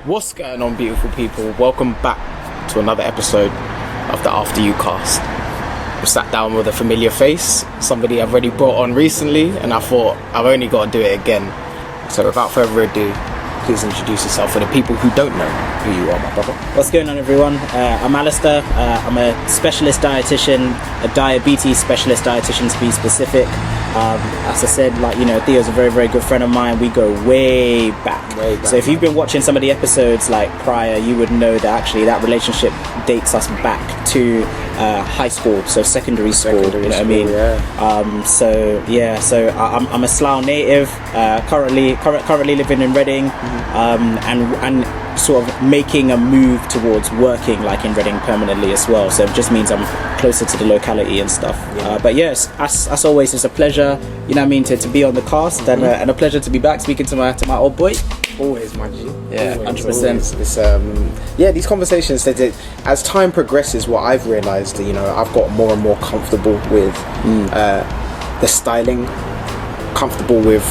What's going on, beautiful people? Welcome back to another episode of the After You cast. I sat down with a familiar face, somebody I've already brought on recently, and I thought I've only got to do it again. So without further ado, please introduce yourself for the people who don't know who you are, my brother. What's going on, everyone? I'm Alistair. I'm a specialist dietitian, a diabetes specialist dietitian to be specific. As I said, Theo's a very, very good friend of mine. We go way back. So if you've been watching some of the episodes prior, you would know that actually that relationship dates us back to high school, so secondary school. You know what I mean? Yeah. So I'm a Slough native. Currently living in Reading, and sort of making a move towards working in Reading permanently as well. So it just means I'm closer to the locality and stuff. But yes, as always, it's a pleasure, you know what I mean, to be on the cast, and a pleasure to be back speaking to my old boy. Always, my G. Yeah, 100%. It's these conversations, as time progresses, what I've realised, I've got more and more comfortable with the styling, comfortable with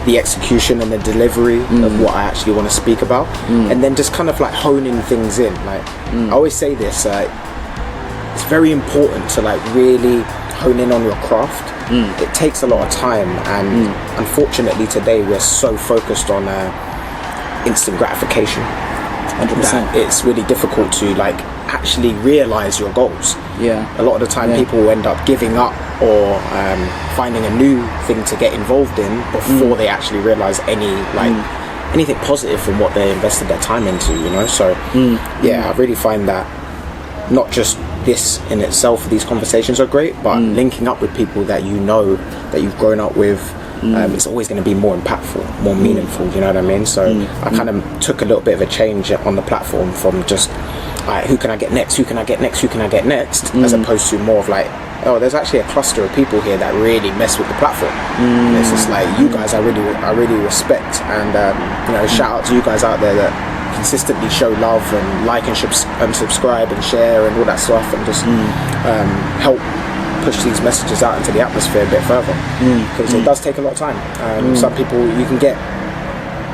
the execution and the delivery of what I actually want to speak about, and then just kind of honing things in. I always say this, it's very important to really hone in on your craft. It takes a lot of time, and unfortunately today we're so focused on instant gratification 100%. that it's really difficult to actually realize your goals. A lot of the time people end up giving up or finding a new thing to get involved in before they actually realize anything positive from what they invested their time into, so I really find that not just this in itself, these conversations are great, but linking up with people that that you've grown up with, it's always going to be more impactful, more meaningful, you know what I mean? So I kind of took a little bit of a change on the platform from just who can I get next, as opposed to more of there's actually a cluster of people here that really mess with the platform. And it's just you guys I really respect, and shout out to you guys out there that consistently show love and like and subscribe and share and all that stuff, and just help push these messages out into the atmosphere a bit further, because it does take a lot of time. Some people, you can get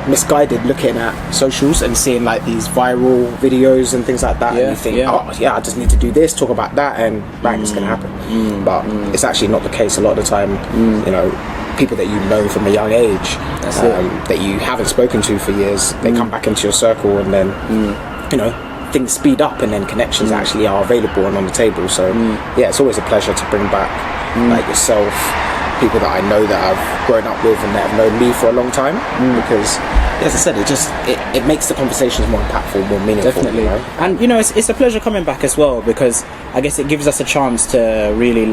misguided looking at socials and seeing these viral videos and things like that, and you think, I just need to do this, talk about that, and bang, it's going to happen. But it's actually not the case. A lot of the time, people that you know from a young age, that you haven't spoken to for years, they come back into your circle, and then things speed up, and then connections actually are available and on the table. So it's always a pleasure to bring back yourself, people that I know that I've grown up with and that have known me for a long time, because as I said, it makes the conversations more impactful, more meaningful. Definitely. And it's a pleasure coming back as well, because I guess it gives us a chance to really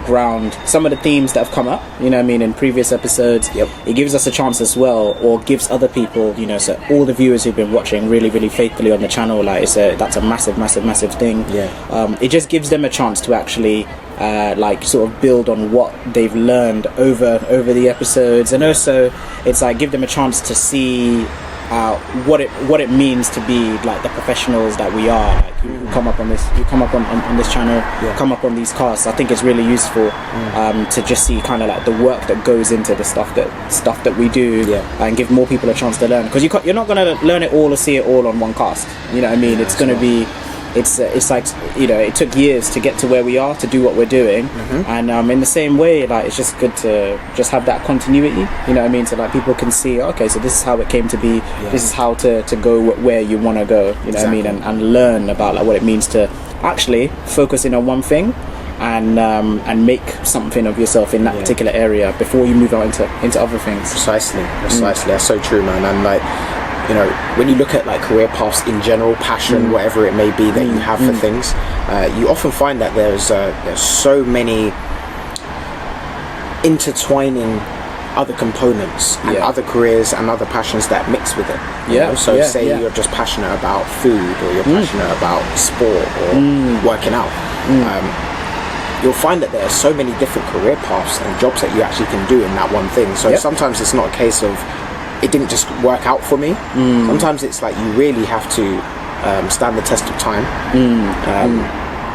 ground some of the themes that have come up, you know what I mean, in previous episodes. It gives us a chance as well, or gives other people, so all the viewers who've been watching really, really faithfully on the channel, that's a massive thing. It just gives them a chance to actually sort of build on what they've learned over the episodes, and also it's give them a chance to see what it means to be the professionals that we are, who come up on this channel, come up on these casts. I think it's really useful to just see kind of the work that goes into the stuff that we do, and give more people a chance to learn, because you're not going to learn it all or see it all on one cast, you know what I mean? It's going to be it took years to get to where we are, to do what we're doing, and in the same way, it's just good to just have that continuity, you know what I mean, so people can see, okay, so this is how it came to be, this is how to go where you want to go, you know what I mean, and learn about what it means to actually focus in on one thing, and make something of yourself in that particular area before you move out into other things. Precisely. That's so true, man. And when you look at career paths in general, passion, whatever it may be that you have for things, you often find that there's so many intertwining other components and other careers and other passions that mix with it. So say you're just passionate about food, or you're passionate about sport or working out. You'll find that there are so many different career paths and jobs that you actually can do in that one thing. So sometimes it's not a case of it didn't just work out for me. Sometimes it's you really have to stand the test of time,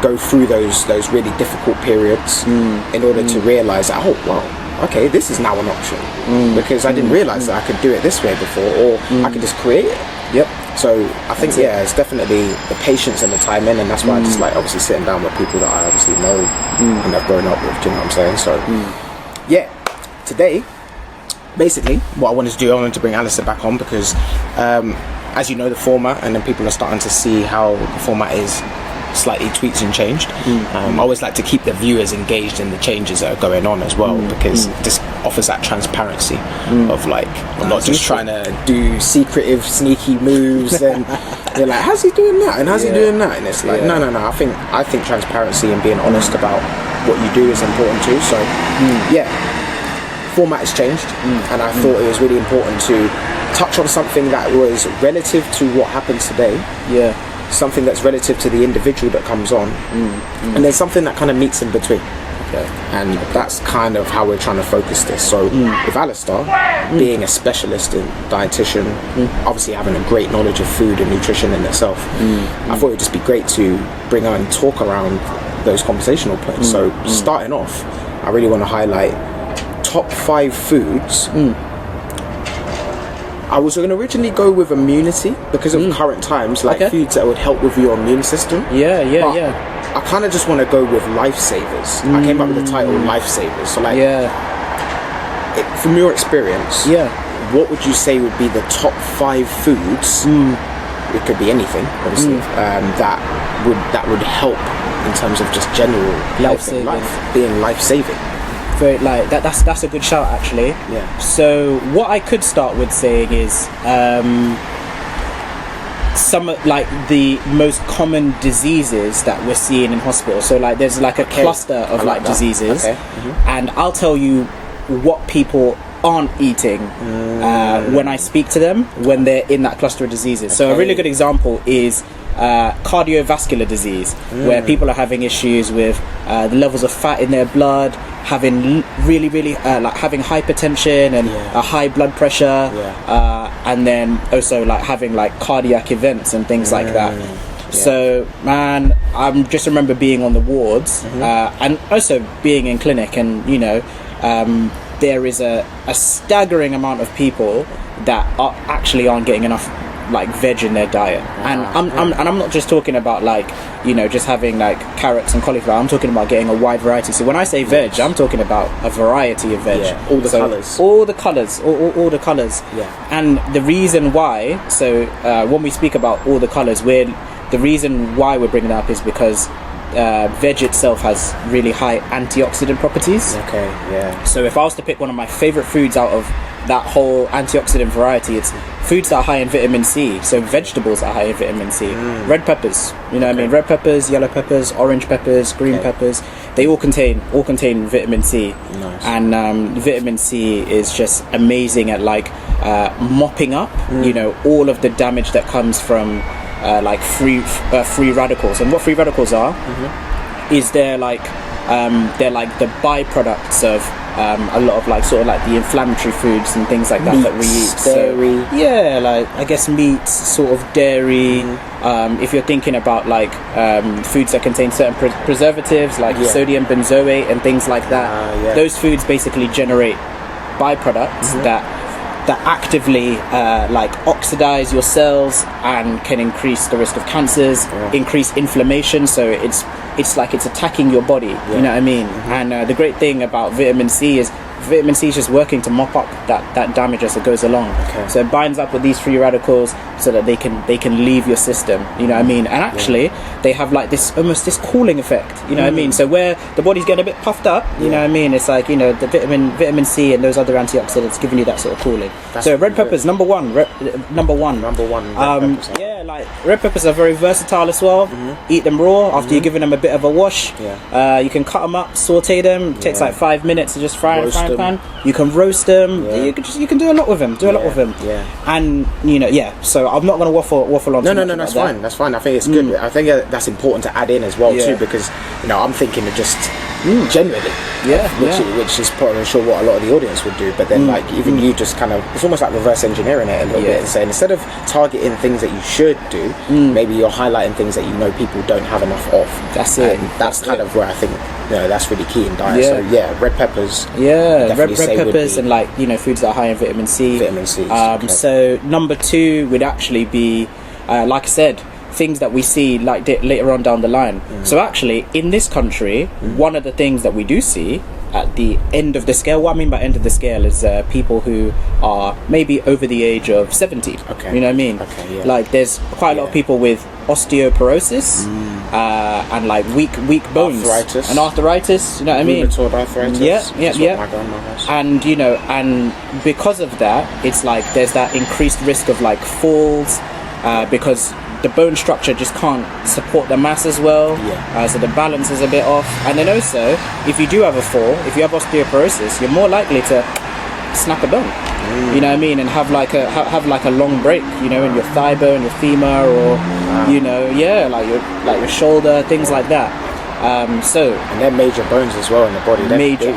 go through those really difficult periods in order to realize that, okay, this is now an option, because I didn't realize that I could do it this way before, or I could just create it. Yep. So I think it's definitely the patience and the time in, and that's why I just like obviously sitting down with people that I obviously know and I've grown up with. Do you know what I'm saying? So yeah, today basically what I wanted to do, I wanted to bring Alistair back on because as you know the format, and then people are starting to see how the format is slightly tweaked and changed. I always like to keep the viewers engaged in the changes that are going on as well, because this offers that transparency of like I'm not just trying to do secretive sneaky moves and they're like, how's he doing that and how's he doing that, and it's like no, I think transparency and being honest about what you do is important too. So format has changed, and I thought it was really important to touch on something that was relative to what happens today, something that's relative to the individual that comes on, and there's something that kind of meets in between. And that's kind of how we're trying to focus this. So with Alistair being a specialist in dietitian, obviously having a great knowledge of food and nutrition in itself, I thought it would just be great to bring on and talk around those conversational points. So starting off, I really want to highlight top 5 foods. I was going to originally go with immunity because of current times, like foods that would help with your immune system. I kind of just want to go with lifesavers. I came up with the title lifesavers. So like, from your experience, what would you say would be the top 5 foods? It could be anything, obviously, that would help in terms of just general health and life, being life-saving. Very, like that's a good shout actually. So what I could start with saying is some like the most common diseases that we're seeing in hospital. So like there's like a cluster of like diseases, and I'll tell you what people aren't eating when I speak to them when they're in that cluster of diseases. So a really good example is cardiovascular disease, where people are having issues with the levels of fat in their blood, having really like having hypertension and a high blood pressure, and then also like having like cardiac events and things like that. So man, I just remember being on the wards and also being in clinic, and you know there is a staggering amount of people that actually aren't getting enough like veg in their diet, and I'm not just talking about like, you know, just having like carrots and cauliflower. I'm talking about getting a wide variety. So when I say veg, I'm talking about a variety of veg, all the colours, all the colours. And the reason why, so when we speak about all the colours, the reason why we're bringing that up is because veg itself has really high antioxidant properties. So if I was to pick one of my favourite foods out of that whole antioxidant variety, it's foods that are high in vitamin C. So vegetables that are high in vitamin C. Red peppers, you know what I mean? Red peppers, yellow peppers, orange peppers, green peppers. They all contain vitamin C. And vitamin C is just amazing at like mopping up, you know, all of the damage that comes from like free radicals. And what free radicals are is they're like the byproducts of a lot of like sort of like the inflammatory foods and things like that that we eat. Dairy. So, like I guess meats, sort of dairy. If you're thinking about like foods that contain certain preservatives like sodium benzoate and things like that, those foods basically generate byproducts that actively like oxidize your cells and can increase the risk of cancers, increase inflammation. So it's like it's attacking your body, you know what I mean? And the great thing about vitamin C is just working to mop up that damage as it goes along. So it binds up with these free radicals so that they can leave your system, you know what I mean? And actually they have like this almost this cooling effect, you know what I mean? So where the body's getting a bit puffed up, you know what I mean, it's like, you know, the vitamin C and those other antioxidants giving you that sort of cooling. So red peppers, number one. Like red peppers are very versatile as well. Eat them raw after you're giving them a bit of a wash. You can cut them up, saute them. It takes like 5 minutes to just fry in a frying pan. You can roast them. You can do a lot with them. And you know, so I'm not going to waffle on. No, that's fine. That's fine. I think it's good. I think that's important to add in as well too, because you know I'm thinking of just generally. Which is probably, I'm sure, what a lot of the audience would do. But then, like, even you just kind of, it's almost like reverse engineering it a little bit and saying, instead of targeting things that you should do, maybe you're highlighting things that you know people don't have enough of. That's it. And that's kind of where I think, you know, that's really key in diet. So red peppers. Red peppers and, like, you know, foods that are high in vitamin C. So number 2 would actually be, like I said, things that we see like later on down the line. So actually, in this country, one of the things that we do see at the end of the scale, what I mean by end of the scale is people who are maybe over the age of 70. You know what I mean? Like, there's quite a lot of people with osteoporosis and like weak bones, arthritis. You know what I mean? Rheumatoid arthritis. And you know, and because of that, it's like there's that increased risk of like falls because the bone structure just can't support the mass as well, so the balance is a bit off. And then also, if you do have a fall, if you have osteoporosis, you're more likely to snap a bone. You know what I mean, and have like a long break, you know, in your thigh bone, your femur, or you know, like your shoulder, things like that. And they're major bones as well in the body. They're major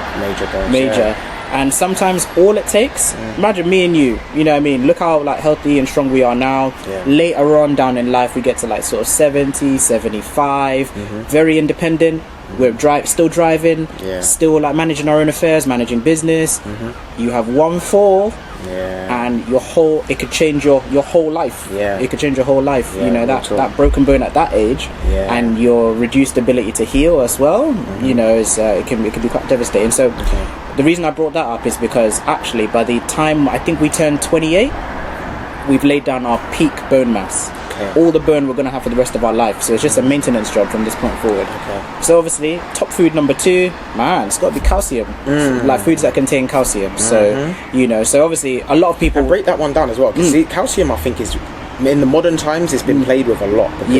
bones. And sometimes all it takes, imagine me and you know what I mean, look how like healthy and strong we are now. Later on down in life, we get to like sort of 70, 75, very independent. We're still driving, still like managing our own affairs, managing business. You have one fall, and it could change your whole life. It could change your whole life. You know, that broken bone at that age, and your reduced ability to heal as well. You know, it can be quite devastating. So the reason I brought that up is because actually, by the time I think we turn 28, we've laid down our peak bone mass. All the bone we're going to have for the rest of our life. So it's just a maintenance job from this point forward. So obviously, top food number 2, man, it's got to be calcium. Like foods that contain calcium. So, you know, so obviously a lot of people... And break that one down as well. Because calcium, I think, is... In the modern times, it's been played with a lot. Because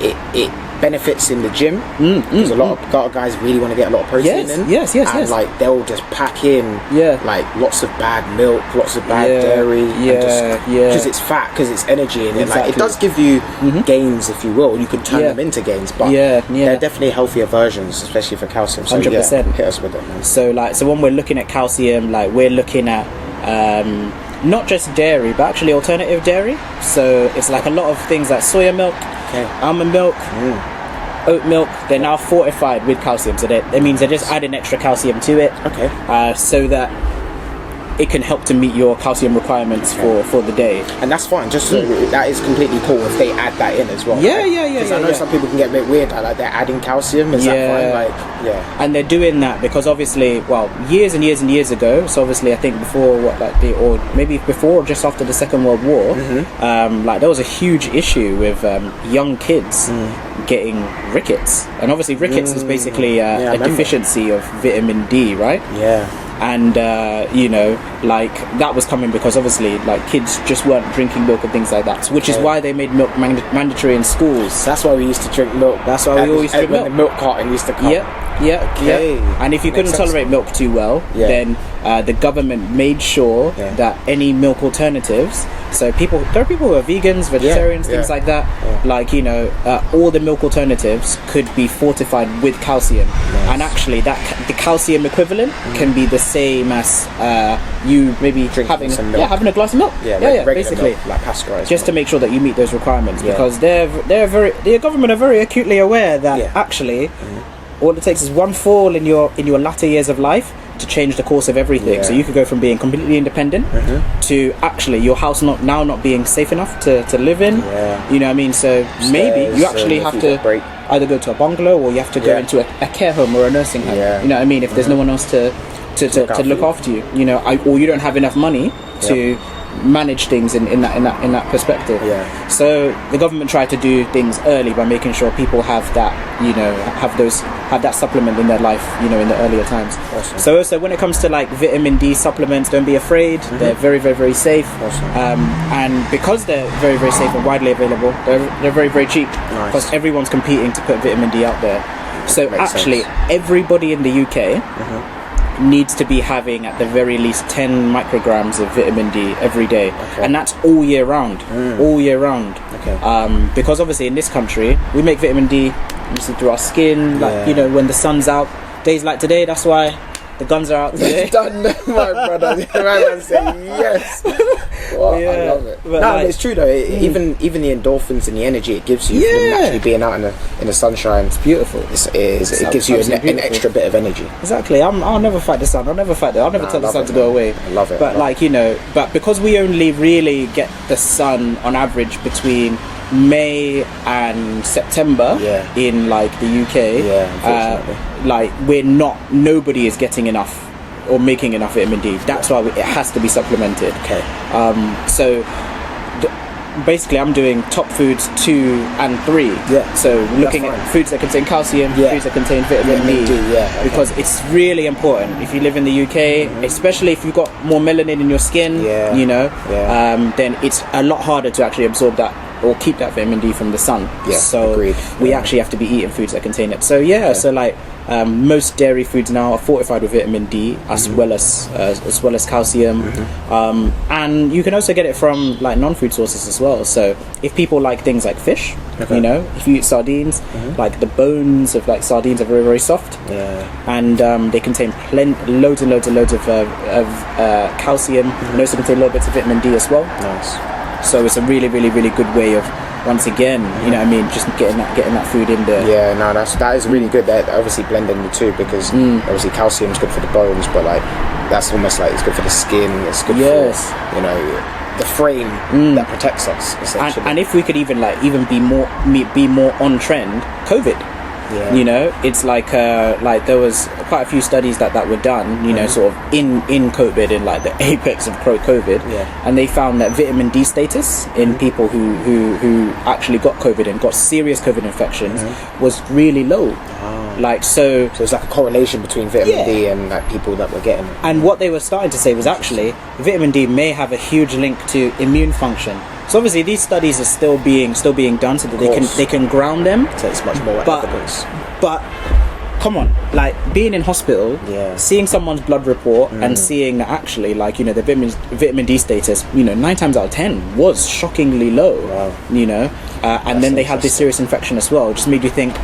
it benefits in the gym because a lot of guys really want to get a lot of protein in. And like they'll just pack in like lots of bad milk, lots of bad dairy, because it's fat, because it's energy in it. Like it does give you gains, if you will. You could turn them into gains, but they're definitely healthier versions, especially for calcium. So 100%. Hit us with it, man. So when we're looking at calcium, like we're looking at not just dairy, but actually alternative dairy. So it's like a lot of things like soya milk, almond milk, oat milk. They're now fortified with calcium, so that means they're just adding extra calcium to it, so that it can help to meet your calcium requirements for the day. And that's fine, just so that is completely cool if they add that in as well. Because I know some people can get a bit weird, like they're adding calcium, is that fine? Like, and they're doing that because obviously, well, years and years and years ago, so obviously I think before or maybe before or just after the Second World War, like there was a huge issue with young kids getting rickets. And obviously rickets is basically a deficiency of vitamin D, right? And you know, like that was coming because obviously like kids just weren't drinking milk and things like that, which is why they made milk mandatory in schools. That's why we used to drink milk. That's why we always drink milk. The milk carton used to come. And if you couldn't tolerate milk too well, then the government made sure that any milk alternatives, so there are people who are vegans, vegetarians, things like that, like, you know, all the milk alternatives could be fortified with calcium. And actually the calcium equivalent can be the same as you maybe having a glass of milk, basically milk, like pasteurized just milk, to make sure that you meet those requirements, because the government are very acutely aware that actually all it takes is one fall in your latter years of life to change the course of everything. So you could go from being completely independent to actually your house not being safe enough to live in. You know what I mean? So maybe you actually have to either go to a bungalow or you have to go into a care home or a nursing home. You know what I mean? If there's no one else to look after you, you know, or you don't have enough money to manage things in that perspective. So the government tried to do things early by making sure people have that, you know, have that supplement in their life, you know, in the earlier times. So also when it comes to like vitamin D supplements, don't be afraid. They're very, very, very safe. And because they're very, very safe and widely available, they're very, very cheap, because everyone's competing to put vitamin D out there. So actually everybody in the UK needs to be having at the very least 10 micrograms of vitamin D every day, and that's all year round. Because obviously in this country we make vitamin D through our skin, like, you know, when the sun's out, days like today, that's why the guns are out today. Done, my brother. My man said yes. Well, yeah. I love it. But no, it's true though. Even the endorphins and the energy it gives you from actually being out in the sunshine. It's beautiful. It gives you an extra bit of energy. Exactly. I'll never fight the sun. I'll never tell the sun to go away. I love it. But but because we only really get the sun on average between May and September in like the UK, nobody is getting enough or making enough vitamin D. That's why it has to be supplemented. Okay. So basically I'm doing top foods 2 and 3. Yeah. So looking at foods that contain calcium, foods that contain vitamin D. Because it's really important. If you live in the UK, especially if you've got more melanin in your skin, then it's a lot harder to actually absorb that or keep that vitamin D from the sun. So we actually have to be eating foods that contain it. So so like most dairy foods now are fortified with vitamin D as well as calcium, and you can also get it from like non-food sources as well. So if people like things like fish, if you eat sardines, like the bones of like sardines are very, very soft, and they contain loads and loads of calcium, and also contain little bits of vitamin D as well. Nice. So it's a really, really, really good way of, once again, just getting that food in there. Yeah, no, that is really good. That obviously blending the two, because obviously calcium is good for the bones, but like that's almost like it's good for the skin. It's good for the frame that protects us essentially. And if we could even be more on trend, COVID. It's like there was quite a few studies that were done, sort of in COVID, in like the apex of COVID, and they found that vitamin D status in people who actually got COVID and got serious COVID infections was really low. So it's like a correlation between vitamin D and like people that were getting it. And what they were starting to say was actually vitamin D may have a huge link to immune function. So obviously these studies are still being done so that they can ground them. So it's much more evidence. But come on, like being in hospital, seeing someone's blood report and seeing that actually the vitamin D status, 9 times out of 10 was shockingly low. Wow. And then they had this serious infection as well. It just made you think,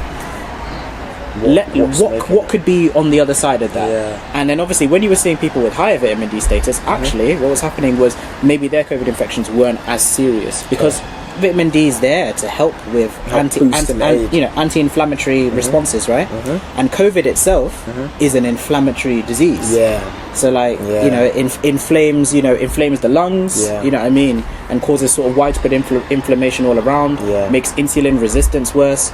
what could be on the other side of that? And then obviously when you were seeing people with higher vitamin D status, actually what was happening was maybe their COVID infections weren't as serious, because vitamin D is there to help with anti-inflammatory responses, right? And COVID itself is an inflammatory disease. So it inflames the lungs, and causes sort of widespread inflammation all around, makes insulin resistance worse.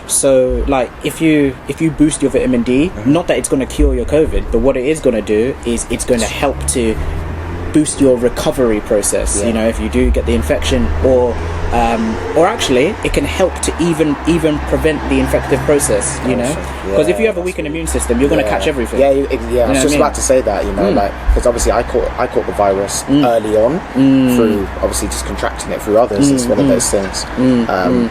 So if you boost your vitamin D, not that it's going to cure your COVID, but what it is going to do is it's going to help to boost your recovery process. If you do get the infection, or actually it can help to even prevent the infective process, because if you have a weakened immune system, you're going to catch everything. I was just about to say that, because obviously I caught the virus early on through obviously just contracting it through others. It's one of those things,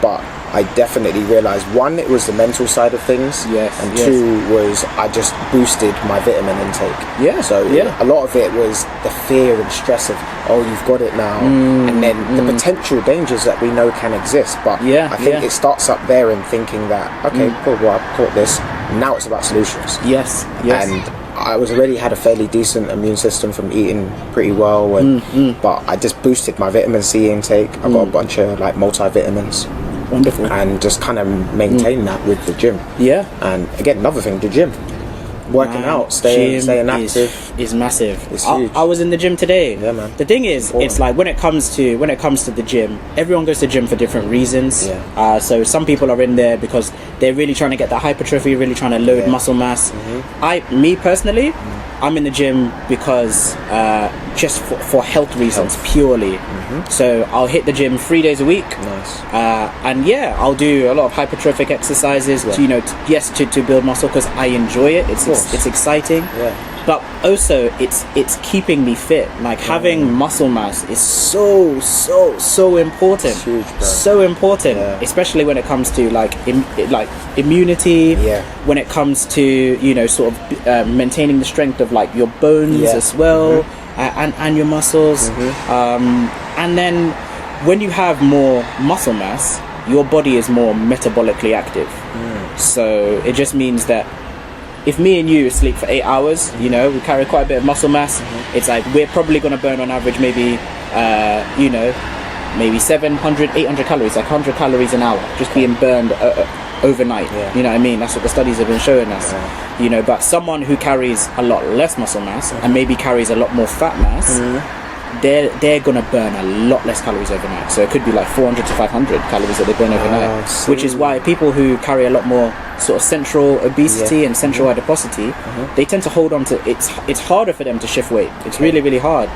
but I definitely realised, one, it was the mental side of things, and two was I just boosted my vitamin intake. So a lot of it was the fear and stress of, you've got it now, and then the potential dangers that we know can exist. But I think it starts up there in thinking that, okay, cool, well, I've caught this, now it's about solutions. And I already had a fairly decent immune system from eating pretty well, and but I just boosted my vitamin C intake. I got a bunch of like multivitamins. Wonderful. And just kind of maintain that with the gym. And again, another thing, the gym. Working out, staying active is massive. It's huge. I was in the gym today. Yeah, man. The thing is, it's like when it comes to the gym, everyone goes to the gym for different reasons. So some people are in there because they're really trying to get that hypertrophy, really trying to load muscle mass. Me personally, I'm in the gym because just for health reasons purely. So I'll hit the gym 3 days a week. And I'll do a lot of hypertrophic exercises to build muscle, because I enjoy it. It's exciting. But also it's keeping me fit. Like having muscle mass is so important. It's huge, bro. So important, especially when it comes to like immunity. When it comes to sort of maintaining the strength of like your bones as well, and your muscles. And then when you have more muscle mass, your body is more metabolically active. So it just means that if me and you sleep for 8 hours, you know, we carry quite a bit of muscle mass. It's like we're probably going to burn on average maybe, you know, maybe 700, 800 calories, like 100 calories an hour, just being burned overnight. You know what I mean? That's what the studies have been showing us. You know, but someone who carries a lot less muscle mass and maybe carries a lot more fat mass, they're gonna burn a lot less calories overnight. So it could be like 400 to 500 calories that they burn overnight, which is why people who carry a lot more sort of central obesity and central adiposity, they tend to hold on to it's harder for them to shift weight. It's really hard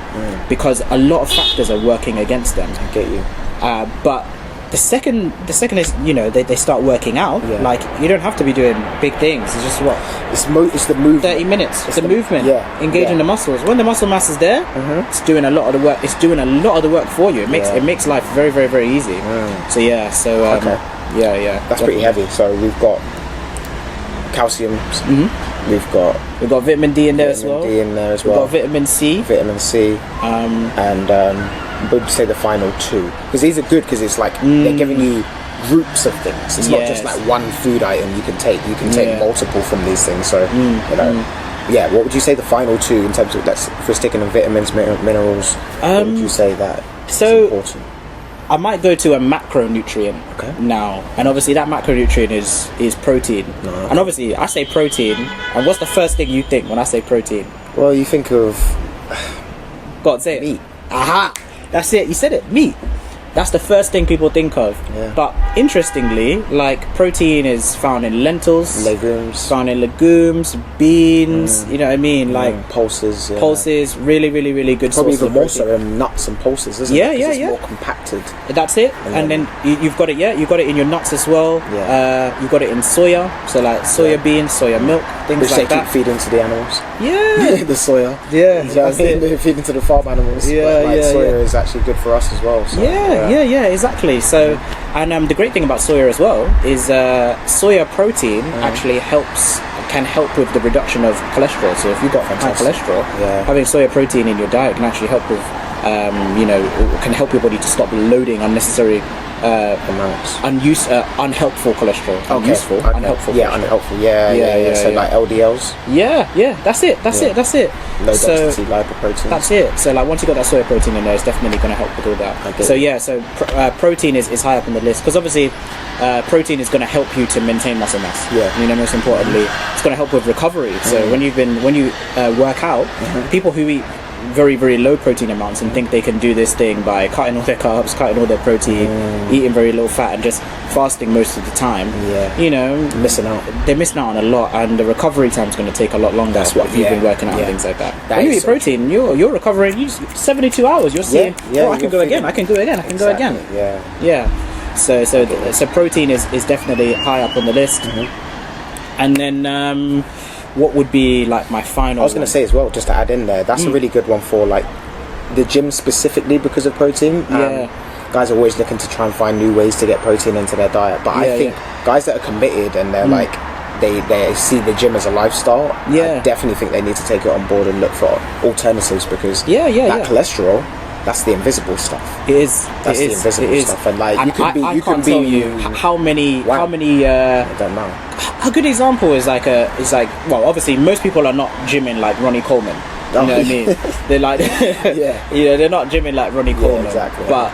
because a lot of factors are working against them. I get you. But the second is, you know, they start working out, like you don't have to be doing big things. It's just it's the movement. 30 minutes. It's the movement. Engaging the muscles. When the muscle mass is there, it's doing a lot of the work. It's doing a lot of the work for you. It makes life very easy. So that's pretty heavy. So we've got calcium. We've got vitamin D in there as well. We've got vitamin C. And would say the final two, because these are good because it's like they're giving you groups of things. It's not just like one food item you can take. You can take multiple from these things. So you know, what would you say the final two in terms of, if we're sticking on vitamins, minerals? What would you say that is important? I might go to a macronutrient now, and obviously that macronutrient is protein. And obviously I say protein, and what's the first thing you think when I say protein? Well, you think of God, say meat. Aha! That's it. You said it. Meat. That's the first thing people think of. But interestingly, like protein is found in lentils, found in legumes, beans. You know what I mean? Like pulses. Pulses, really good. Probably source even of more protein. so in nuts and pulses, isn't it? It's more compacted. That's it. And then you've got it. You've got it in your nuts as well. You've got it in soya. So like soya beans, soya milk, things which like they that. keep feeding to the animals. The soya. They feed into the farm animals. Soya is actually good for us as well. So, exactly. So, and the great thing about soya as well is soya protein actually can help with the reduction of cholesterol. So if you've got high cholesterol, having soya protein in your diet can actually help with, can help your body to stop loading unnecessary amounts, unhelpful cholesterol. Unhelpful. Unhelpful. So like LDLs. That's it. Low density lipoprotein. That's it. So like once you got that soya protein in there, it's definitely going to help with all that. Protein is high up on the list because obviously protein is going to help you to maintain muscle mass. You know, most importantly, it's going to help with recovery. So when you work out, people who eat very low protein amounts and think they can do this thing by cutting all their carbs, cutting all their protein, eating very low fat and just fasting most of the time, you know, they're missing out on a lot, and the recovery time is going to take a lot longer. That's what you've been working out and things like that. When you eat protein, you're recovering 72 hours. You're seeing I can go again. So protein is definitely high up on the list. And then what would be like my final? I was going to say as well, just to add in there, that's a really good one for like the gym specifically because of protein. Guys are always looking to try and find new ways to get protein into their diet, but I think guys that are committed and they're like they see the gym as a lifestyle, I definitely think they need to take it on board and look for alternatives because that cholesterol, that's the invisible stuff. That's the invisible stuff, and like I can't tell you how many. I don't know. A good example is well, obviously most people are not gymming like Ronnie Coleman. You know what I mean? They're like, they're not gymming like Ronnie Coleman. Exactly. But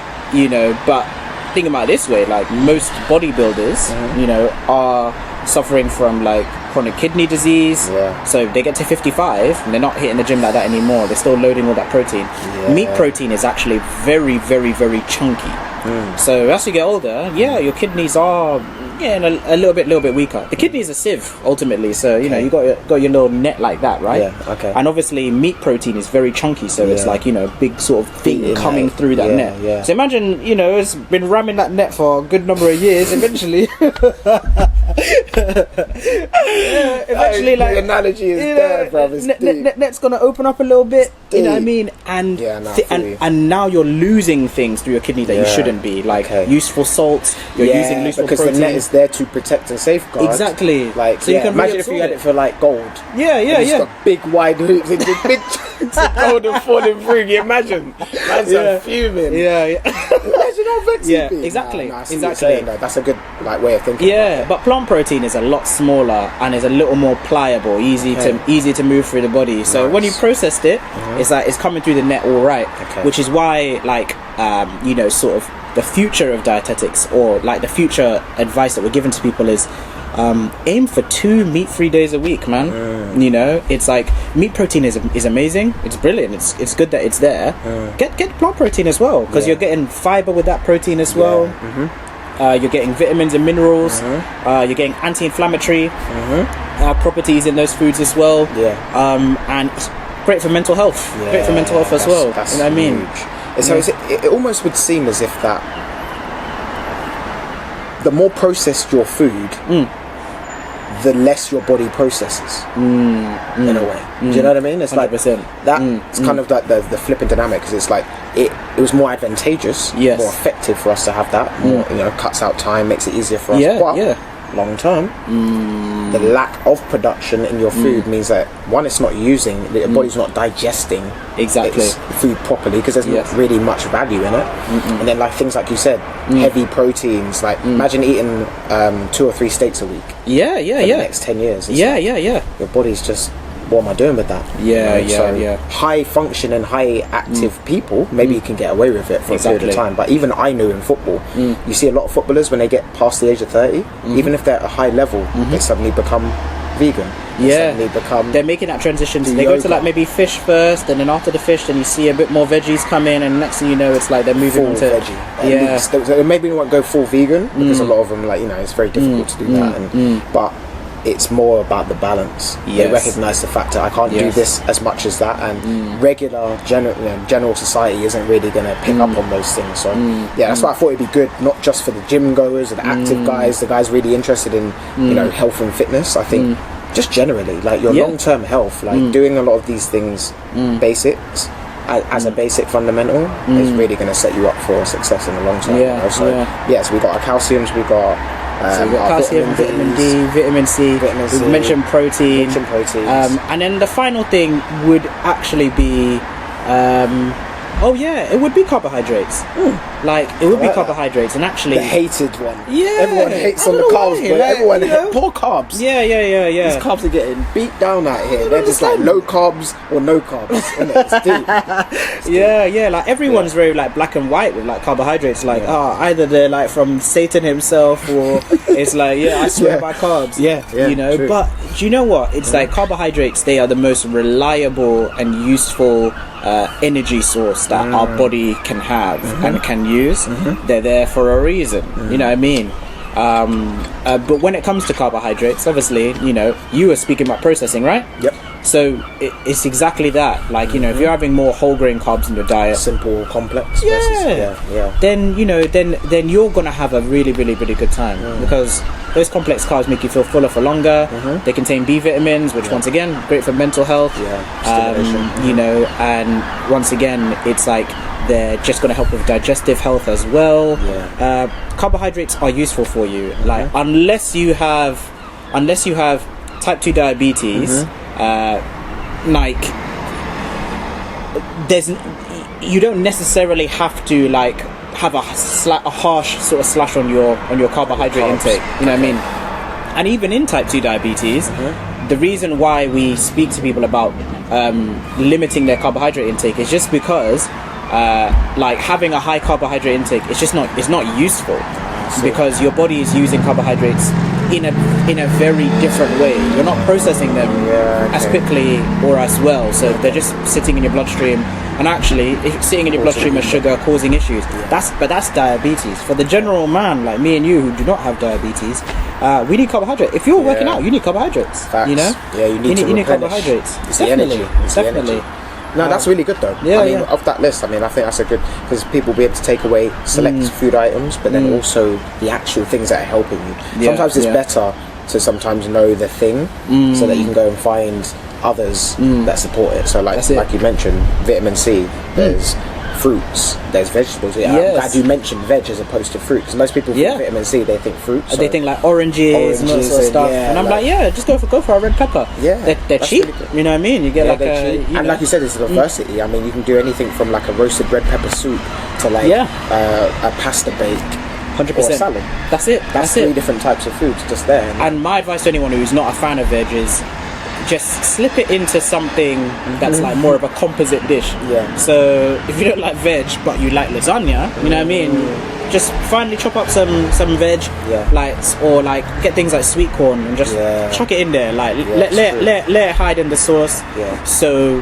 think about it this way: like most bodybuilders, you know, are suffering from like chronic kidney disease. So they get to 55 and they're not hitting the gym like that anymore. They're still loading all that protein. Meat protein is actually very chunky. So as you get older, your kidneys are a little bit weaker. The kidney is a sieve ultimately, so you know you got your little net like that, right? And obviously meat protein is very chunky, so it's like, you know, big sort of thing coming through that net. So imagine, you know, it's been ramming that net for a good number of years. Eventually eventually, like, the analogy is there, bro. Net's gonna open up a little bit. You know what I mean? And and now you're losing things through your kidney that you shouldn't be, like useful salts. You're using useful proteins. The net it's there to protect and safeguard. Exactly. Like, so you can imagine if you had it for like gold. Yeah. It's got big wide hoops and the big chunks of gold and falling through. You imagine? That's fuming. Yeah. Imagine how vexed Yeah, you'd be. exactly. Exactly. Saying, that's a good way of thinking. Yeah, but plant protein is a lot smaller and is a little more pliable, easy to move through the body. So when you processed it, it's like it's coming through the net all right. Which is why, like, sort of the future of dietetics, or like the future advice that we're giving to people is aim for 2 meat-free days a week, man. You know, it's like meat protein is amazing. It's brilliant. It's good that it's there. Get plant protein as well, because you're getting fiber with that protein as well. You're getting vitamins and minerals. You're getting anti-inflammatory properties in those foods as well. And it's great for mental health. Great for mental health as well. You know what I mean? So it almost would seem as if that the more processed your food, the less your body processes in a way. Do you know what I mean? It's 100%. like that. It's kind of like the flipping dynamic, because it's like it was more advantageous, more effective for us to have that. More, cuts out time, makes it easier for us. But long term, the lack of production in your food means that, one, it's not using, the body's not digesting its food properly, because there's not really much value in it. And then, like things like you said, heavy proteins, like imagine eating 2 or 3 steaks a week for the next 10 years. Your body's just, what am I doing with that? High functioning, high active people, maybe you can get away with it for a period of time. But even I know in football, you see a lot of footballers, when they get past the age of 30, even if they're at a high level, they suddenly become vegan. They're making that transition. They go to like maybe fish first, and then after the fish, then you see a bit more veggies come in, and next thing you know, it's like they're moving on to veggie. They maybe won't go full vegan, because a lot of them, like, it's very difficult to do that. But it's more about the balance. They recognise the fact that I can't do this as much as that, and regular general society isn't really going to pick up on those things. So that's why I thought it'd be good, not just for the gym goers or the active guys, the guys really interested in health and fitness. I think just generally, like your long-term health, like doing a lot of these things, basics as a basic fundamental, is really going to set you up for success in the long term. So we got our calciums, we got so we've got calcium, vitamin D, vitamin C. We've mentioned protein. And then the final thing would actually be it would be carbohydrates. Like, it would be carbohydrates, and actually the hated one. Everyone hates on the carbs, but everyone poor carbs. These carbs are getting beat down out here. They're just like low carbs or no carbs. It's deep. Like everyone's very like black and white with like carbohydrates. Like either they're like from Satan himself, or it's like I swear by carbs. True. But do you know what? It's like carbohydrates. They are the most reliable and useful energy source that our body can have and can use. They're there for a reason. You know what I mean? But when it comes to carbohydrates, obviously, you were speaking about processing, right? Yep. So it's exactly that. Like, if you're having more whole grain carbs in your diet, simple, complex. Then then you're gonna have a really, really, really good time, because those complex carbs make you feel fuller for longer. They contain B vitamins, which once again, great for mental health. And once again, it's like they're just going to help with digestive health as well. Carbohydrates are useful for you, like unless you have type 2 diabetes, like you don't necessarily have to like have a harsh sort of slash on your carbohydrate intake. You know what I mean? And even in type 2 diabetes, the reason why we speak to people about limiting their carbohydrate intake is just because like having a high carbohydrate intake, it's not useful, because your body is using carbohydrates in a very different way. You're not processing them as quickly or as well, so they're just sitting in your bloodstream, and actually sitting in your bloodstream as sugar, causing issues. That's diabetes. For the general man like me and you who do not have diabetes, we need carbohydrate. If you're working out, you need carbohydrates. Facts. You know, you need carbohydrates. It's the energy. It's definitely. The energy. No, that's really good though. Of that list, I think that's a good, because people will be able to take away select food items, but then also the actual things that are helping you. Sometimes it's better to sometimes know the thing, so that you can go and find others that support it. So like you mentioned, vitamin C, there's fruits, there's vegetables. I'm glad you mentioned veg as opposed to fruit, because most people think vitamin C, they think fruit. So they think like oranges and all that sort of stuff. And I'm like, just go for a red pepper. Yeah, they're cheap. Really, you know what I mean? You get like and like you said, it's diversity. I mean, you can do anything from like a roasted red pepper soup to like a pasta bake. 100%. Or salad. That's it. That's three different types of foods just there. And my advice to anyone who's not a fan of veg is just slip it into something that's like more of a composite dish. Yeah. So if you don't like veg but you like lasagna, you know what I mean? Just finally chop up some veg, or like get things like sweet corn and just chuck it in there. Like let it hide in the sauce. Yeah. So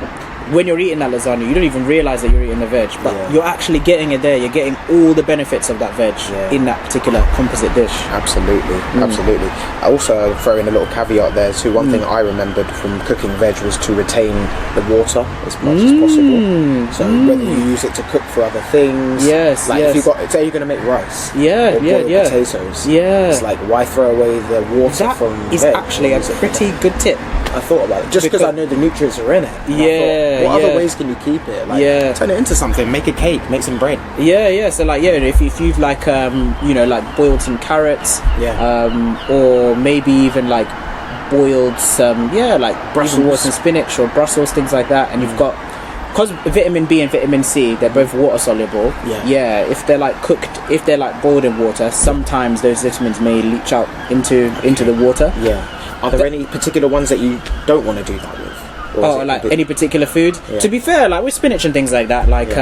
when you're eating that lasagna, you don't even realize that you're eating the veg, but you're actually getting it there. You're getting all the benefits of that veg in that particular composite dish. Absolutely. I also throw in a little caveat there too. One thing I remembered from cooking veg was to retain the water as much as possible. So whether you use it to cook for other things, if you got, say you're going to make rice, or boiled potatoes, it's like, why throw away the water from veg? Is actually a pretty good tip. I thought about it just because I know the nutrients are in it. What other ways can you keep it? Like, turn it into something. Make a cake. Make some bread. So like if you've like like boiled some carrots, or maybe even like boiled some like Brussels and spinach or Brussels, things like that, and you've got, because vitamin B and vitamin C, they're both water soluble. If they're like cooked, if they're like boiled in water, sometimes those vitamins may leach out into the water. Are there any particular ones that you don't want to do that with? Or like any particular food? To be fair, like with spinach and things like that, like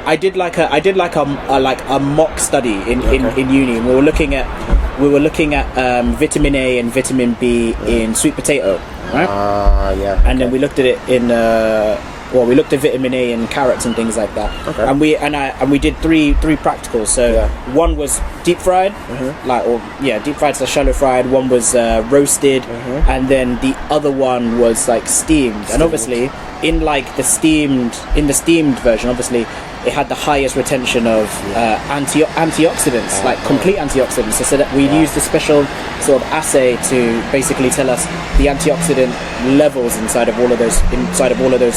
I did like a mock study in uni. We were looking at vitamin A and vitamin B in sweet potato, right? And then we looked at it in we looked at vitamin A in carrots and things like that. And we did three practicals. So one was deep fried, deep fried / shallow fried. One was roasted, and then the other one was like steamed. And obviously, in the steamed version, obviously it had the highest retention of antioxidants, like complete antioxidants. So that we used a special sort of assay to basically tell us the antioxidant levels inside of all of those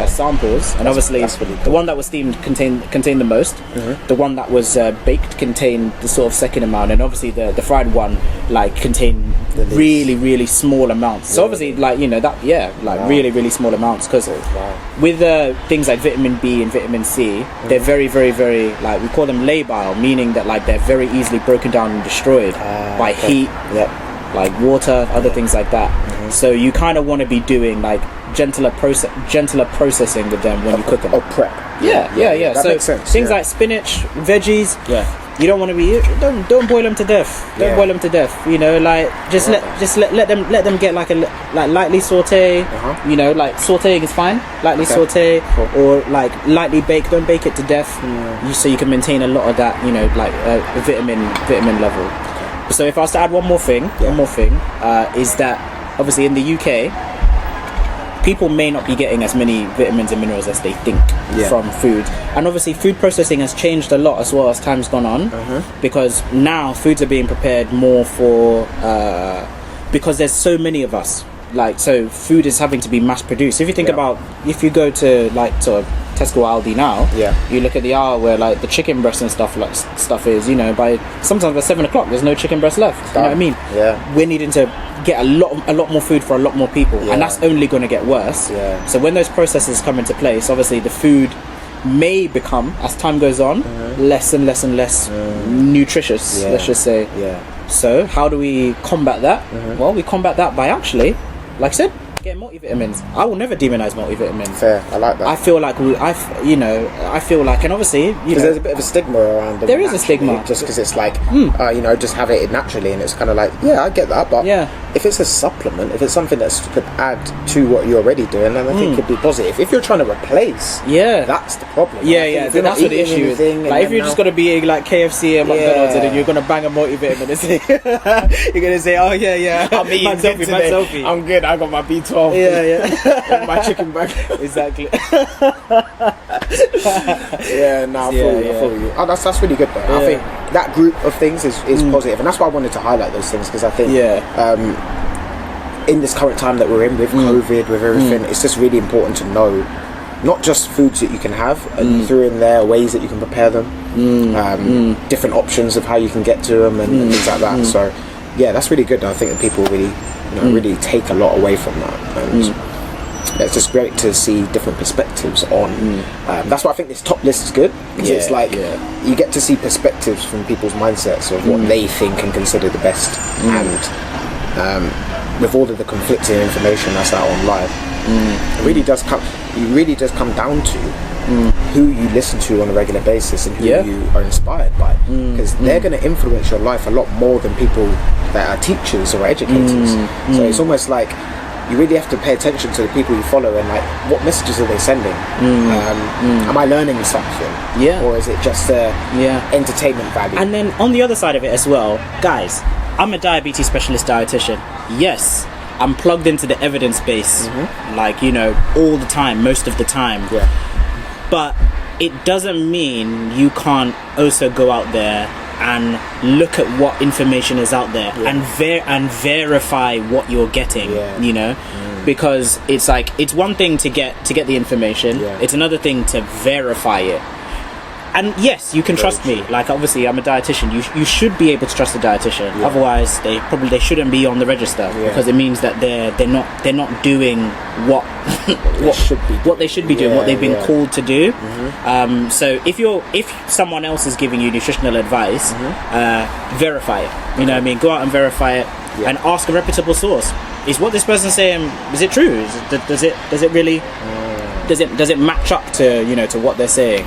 samples. And obviously, really cool. The one that was steamed contained the most. The one that was baked contained the sort of second amount, and obviously the fried one contained really small amounts. So obviously, really really small amounts, because with things like vitamin B and vitamin C, they're very very very, like, we call them labile, meaning that like they're very easily broken down and destroyed by heat, like water, other things like that. So you kind of want to be doing like gentler processing with them when you cook them. Or prep. That so makes sense. Things like spinach, veggies. You don't want to be. Don't boil them to death. Don't boil them to death. Like just let them get like lightly saute. Like sauteing is fine. Lightly saute, or like lightly bake. Don't bake it to death. So you can maintain a lot of that. Vitamin level. So if I was to add one more thing, is that obviously in the UK, people may not be getting as many vitamins and minerals as they think from food. And obviously food processing has changed a lot as well as time's gone on, because now foods are being prepared more for because there's so many of us, so food is having to be mass produced. If you think about, if you go to sort of Tesco, Aldi now, you look at the aisle where like the chicken breast and stuff is, by sometimes by 7 o'clock there's no chicken breast left. You know what I mean? We're needing to get a lot more food for a lot more people, and that's only going to get worse. So when those processes come into place, obviously the food may become, as time goes on, less and less and less nutritious, let's just say. So how do we combat that? Well, we combat that by actually, like I said, get multivitamins. I will never demonize multivitamins. Fair, I like that. I feel like and obviously, because there's a bit of a stigma around them. There is a stigma, just because it's like, just have it naturally, and it's kind of like, I get that, but if it's a supplement, if it's something that could add to what you're already doing, then I think it could be positive. If you're trying to replace, that's the problem. That's what the issue is. Like if you're just gonna be like KFC and McDonald's, and then you're gonna bang a multivitamin, you're gonna say, I'm eating today. I'm good. I got my B12. My chicken back. Exactly. I feel you. Oh, that's really good though. I think that group of things is positive, and that's why I wanted to highlight those things, because I think in this current time that we're in with COVID, with everything, it's just really important to know not just foods that you can have, and you threw in there ways that you can prepare them, different options of how you can get to them, and things like that. So yeah, that's really good. I think that people really, really take a lot away from that, and it's just great to see different perspectives on. That's why I think this top list is good, because it's like you get to see perspectives from people's mindsets of what they think and consider the best, and with all of the conflicting information that's out on live, it really does come down to who you listen to on a regular basis and who you are inspired by, because they're going to influence your life a lot more than people that are teachers or educators. So it's almost like you really have to pay attention to the people you follow, and like, what messages are they sending? Am I learning something? Or is it just entertainment value? And then on the other side of it as well, guys, I'm a diabetes specialist dietitian. Yes, I'm plugged into the evidence base, like, all the time, most of the time. But it doesn't mean you can't also go out there and look at what information is out there and verify what you're getting, because it's like, it's one thing to get the information, it's another thing to verify it. And yes, you can trust me. Like, obviously, I'm a dietitian. You should be able to trust a dietitian. Otherwise, they shouldn't be on the register, because it means that they're not doing what they should be doing, what they've been called to do. So if someone else is giving you nutritional advice, verify it. You know what I mean? Go out and verify it, and ask a reputable source. Is what this person saying, is it true? Does it really does it match up to to what they're saying?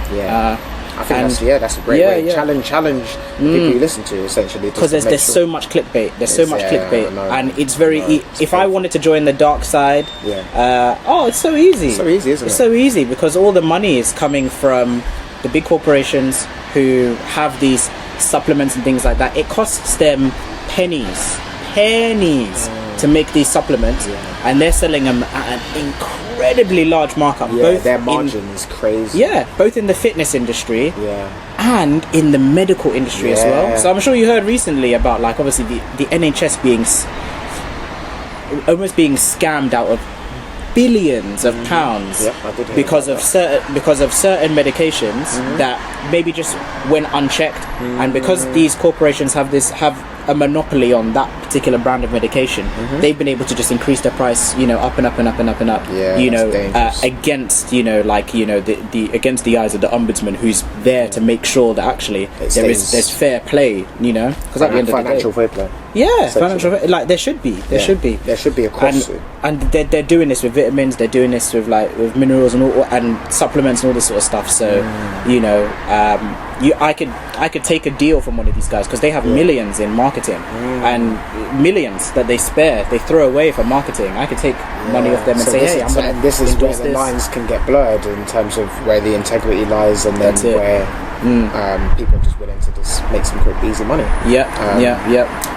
I think that's a great way. Challenge the people you listen to, essentially. Because there's so much clickbait. There's so much clickbait, and it's very. If I wanted to join the dark side, it's so easy. It's so easy, isn't it? It's so easy, because all the money is coming from the big corporations who have these supplements and things like that. It costs them pennies to make these supplements, and they're selling them at an incredibly large markup. Their margin is crazy. Both in the fitness industry and in the medical industry as well. So I'm sure you heard recently about, like, obviously the NHS being almost being scammed out of billions of pounds because of certain medications that maybe just went unchecked, and because these corporations have a monopoly on that particular brand of medication, they've been able to just increase the price, up and up and up and up and up, against against the eyes of the ombudsman, who's there to make sure that actually there's fair play, because at the end of the day, financial fair play. Financial, like, there should be across, and they're doing this with vitamins, they're doing this with minerals and supplements and all this sort of stuff. So I could take a deal from one of these guys, because they have millions in marketing and millions that they throw away for marketing. I could take money off them and say, hey, I'm gonna. This is where the lines can get blurred in terms of where the integrity lies, and then where people are just willing to just make some quick, easy money.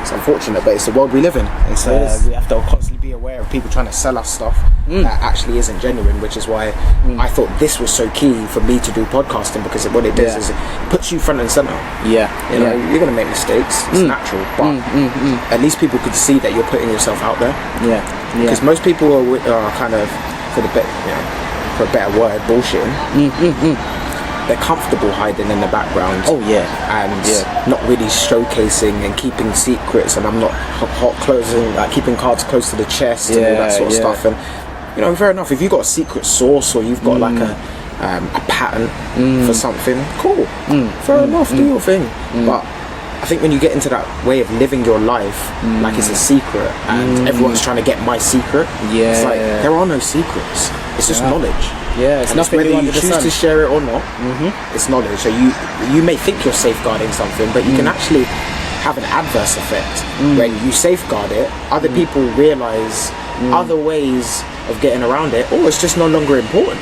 It's unfortunate, but it's the world we live in, and so we have to constantly be aware of people trying to sell us stuff that actually isn't genuine, which is why I thought this was so key for me to do podcasting, because what it does is it puts you front and center. You're going to make mistakes, it's natural, but at least people could see that you're putting yourself out there. Because most people are kind of, for a better word, bullshitting. They're comfortable hiding in the background. And not really showcasing and keeping secrets, and I'm not keeping cards close to the chest and all that sort of stuff. And fair enough, if you've got a secret source, or you've got like a patent for something, cool, fair enough, do your thing. But I think when you get into that way of living your life like it's a secret, and everyone's trying to get my secret, it's like, there are no secrets, it's just knowledge. It's nothing whether you choose to share it or not, it's knowledge. So you may think you're safeguarding something, but you can actually have an adverse effect when you safeguard it. Other people realise other ways of getting around it, or it's just no longer important.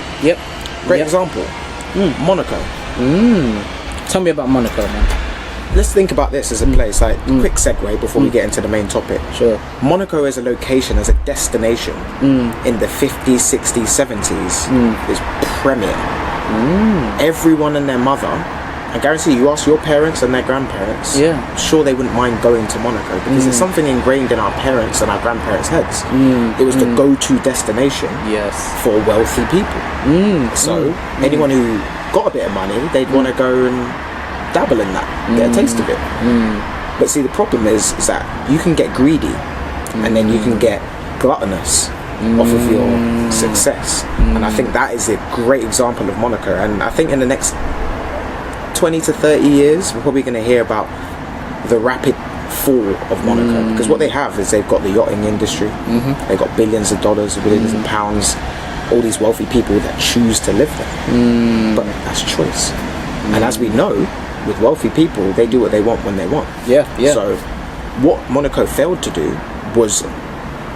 Great example, Monaco. Tell me about Monaco, man. Let's think about this as a place, like, quick segue before we get into the main topic. Sure. Monaco as a location, as a destination, in the 50s, 60s, 70s, is premier. Everyone and their mother I guarantee you ask your parents and their grandparents, I'm sure they wouldn't mind going to Monaco, because it's something ingrained in our parents and our grandparents' heads. It was the go-to destination for wealthy people. So anyone who got a bit of money, they'd want to go and dabble in that, get a taste of it. But see, the problem is that you can get greedy, and then you can get gluttonous off of your success. And I think that is a great example of Monaco. And I think in the next 20 to 30 years, we're probably going to hear about the rapid fall of Monaco, because what they have is they've got the yachting industry, they've got billions of dollars, billions of pounds, all these wealthy people that choose to live there. But that's choice. And as we know, with wealthy people, they do what they want when they want. So what Monaco failed to do was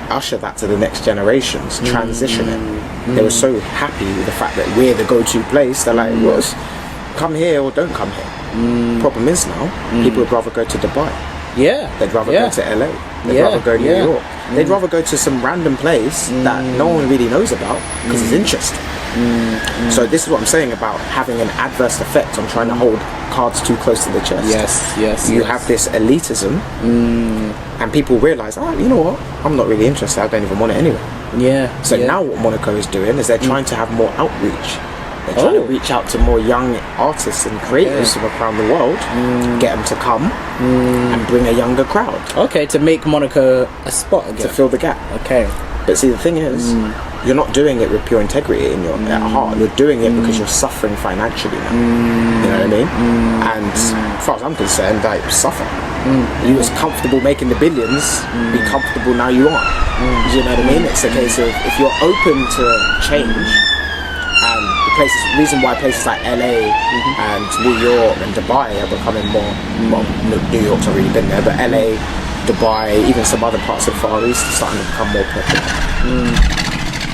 usher that to the next generations, transition it. They were so happy with the fact that we're the go-to place. They're like, well, come here or don't come here. Problem is now, people would rather go to Dubai. They'd rather go to LA. They'd rather go to New York. They'd rather go to some random place that no one really knows about because it's interesting. So this is what I'm saying about having an adverse effect on trying to hold cards too close to the chest. You have this elitism, and people realise, oh, you know what? I'm not really interested. I don't even want it anyway. So now what Monaco is doing is they're trying to have more outreach. They're trying to reach out to more young artists and creators from around the world, get them to come and bring a younger crowd. To make Monaco a spot again. To fill the gap. But see, the thing is, you're not doing it with pure integrity in your at heart. You're doing it because you're suffering financially now. You know what I mean? And as far as I'm concerned, like, suffer. You was comfortable making the billions, be comfortable now you aren't. You know what I mean? It's a case of, if you're open to change, and the reason why places like LA and New York and Dubai are becoming more, well, New York's already been there, but LA, Dubai, even some other parts of Far East are starting to become more popular.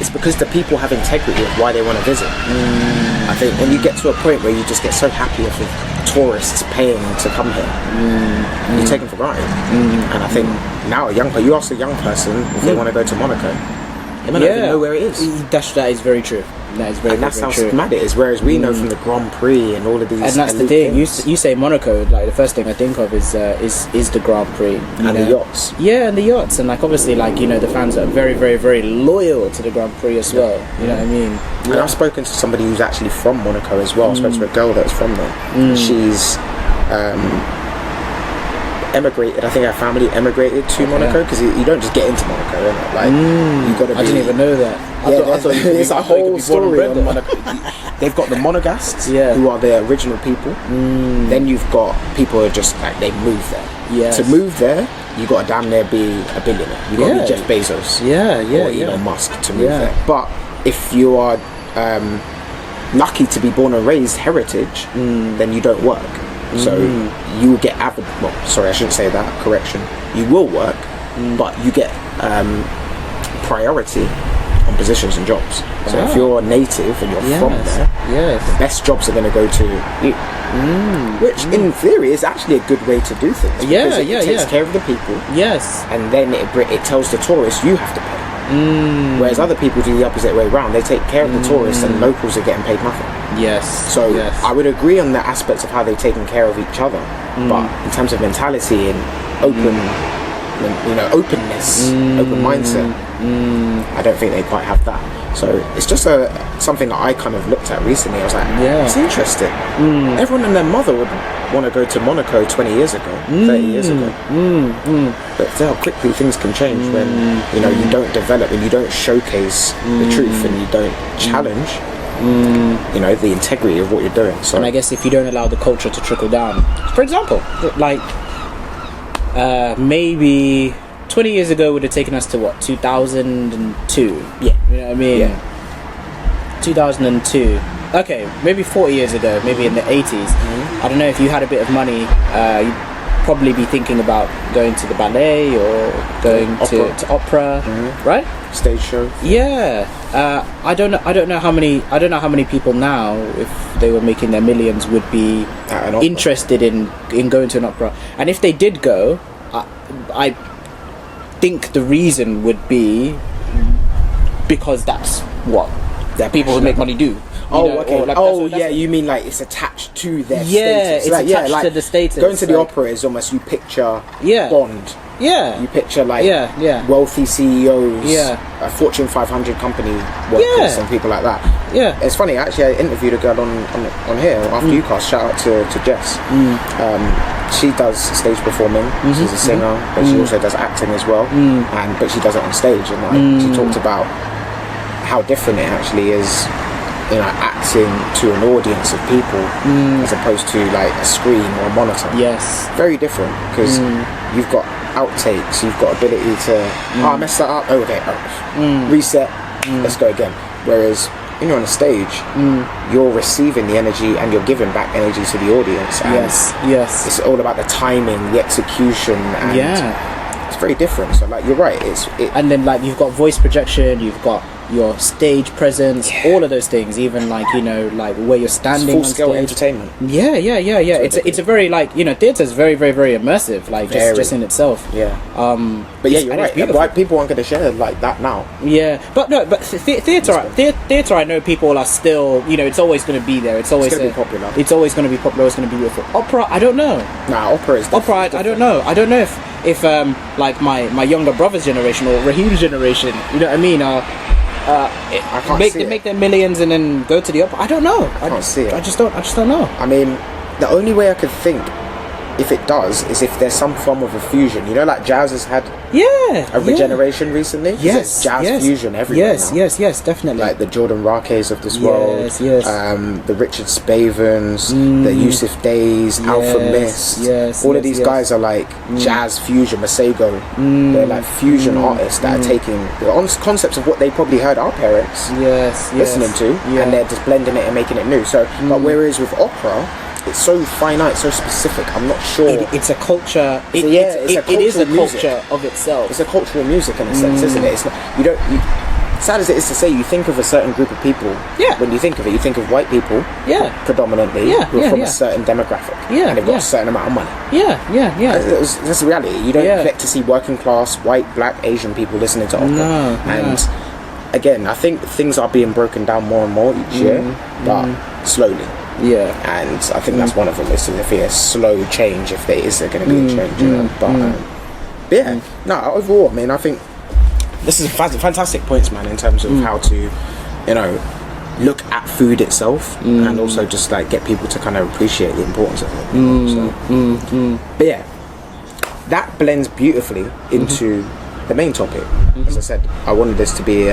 It's because the people have integrity of why they want to visit. I think when you get to a point where you just get so happy of the tourists paying to come here, you take them for granted. And I think now you ask a young person if they want to go to Monaco, they might not even know where it is. That is very true. That is very, and that's very how true. mad it is. Whereas we know from the Grand Prix and all of these. And that's the thing. You say Monaco, like the first thing I think of is the Grand Prix and the yachts. And the yachts, and like obviously, like, you know, the fans are very, very, very loyal to the Grand Prix as well. You know what I mean? And I've spoken to somebody who's actually from Monaco as well. I spoke to a girl that's from there. She's emigrated. I think her family emigrated to Monaco, because you don't just get into Monaco, innit? Like, you got to. I didn't even know that. I thought it's a whole story on Monaco. They've got the Monegasques, who are the original people. Then you've got people who are just like, they move there. To move there, you got to damn near be a billionaire. You got to be Jeff Bezos, or Elon Musk to move there. But if you are lucky to be born and raised heritage, then you don't work. So you will get avid. Well, sorry, I shouldn't say that. Correction. You will work, but you get priority on positions and jobs. So if you're native and you're from there, the best jobs are going to go to you. Which, in theory, is actually a good way to do things. It takes care of the people. And then it tells the tourists you have to pay. Whereas other people do the opposite way around. They take care of the tourists, and locals are getting paid nothing. So I would agree on the aspects of how they're taking care of each other, but in terms of mentality and openness, open mindset, I don't think they quite have that. So it's just something that I kind of looked at recently. I was like, it's interesting. Everyone and their mother would want to go to Monaco 20 years ago, 30 years ago. But how quickly things can change when you don't develop and you don't showcase the truth and you don't challenge the integrity of what you're doing. So, and I guess if you don't allow the culture to trickle down, for example, like maybe 20 years ago would have taken us to what, 2002? You know what I mean? 2002. Okay, maybe 40 years ago, maybe in the 80s. I don't know, if you had a bit of money, you'd probably be thinking about going to the ballet or going to opera, right? Stage show. I don't know how many people now, if they were making their millions, would be interested in going to an opera. And if they did go, I think the reason would be because that's what people who make money do. Okay. You mean like it's attached to their status? It's attached to the status. Going to the opera is almost, you picture Bond. Yeah. You picture wealthy CEOs, Fortune 500 company workers and people like that. Yeah. It's funny, actually, I interviewed a girl on here after UCAST. Shout out to Jess. She does stage performing. She's a singer, but she also does acting as well. But she does it on stage, and she talked about how different it actually is, acting to an audience of people as opposed to like a screen or a monitor. Yes. Very different, because you've got outtakes, you've got ability to I messed that up, reset, let's go again. Whereas when you're on a stage, you're receiving the energy and you're giving back energy to the audience. And yes. It's all about the timing, the execution, and it's very different. So like, you're right, and then like you've got voice projection, you've got your stage presence, all of those things, even like like where you're standing, full scale entertainment. It's a very theatre is very, very, very immersive, like just in itself. But you're right. Why people aren't going to share like that now? But theatre, I know people are still, it's always going to be there. It's always going to be popular. It's always going to be popular. It's going to be beautiful. Opera, I don't know. Opera is I don't know. I don't know if like my younger brother's generation or Raheem's generation, you know what I mean, I can't make their millions and then go to the opera. I don't know. I can't see it. I just don't know. I mean, the only way I could think, if it does, is if there's some form of a fusion. Like jazz has had a regeneration recently. Yes, jazz fusion everywhere now. Yes, definitely. Like the Jordan Rakes of this world. The Richard Spavens, the Yusuf Days, Alpha Miss. All of these guys are like jazz fusion, Masego. They're like fusion artists that are taking the concepts of what they probably heard our parents listening to, and they're just blending it and making it new. So, but whereas with opera, it's so finite, so specific. I'm not sure. It's a culture. It is a culture of itself. It's a cultural music in a sense, isn't it? It's not. Sad as it is to say, you think of a certain group of people. When you think of it, you think of white people. Predominantly, who are from a certain demographic. And they've got a certain amount of money. That's the reality. You don't get to see working class, white, black, Asian people listening to opera. And again, I think things are being broken down more and more each year, but slowly. And I think that's one of them. It's going to be a slow change if there is going to be a change. But overall, I mean, I think this is fantastic points, man, in terms of how to, look at food itself and also just like get people to kind of appreciate the importance of it. But yeah, that blends beautifully into the main topic. As I said, I wanted this to be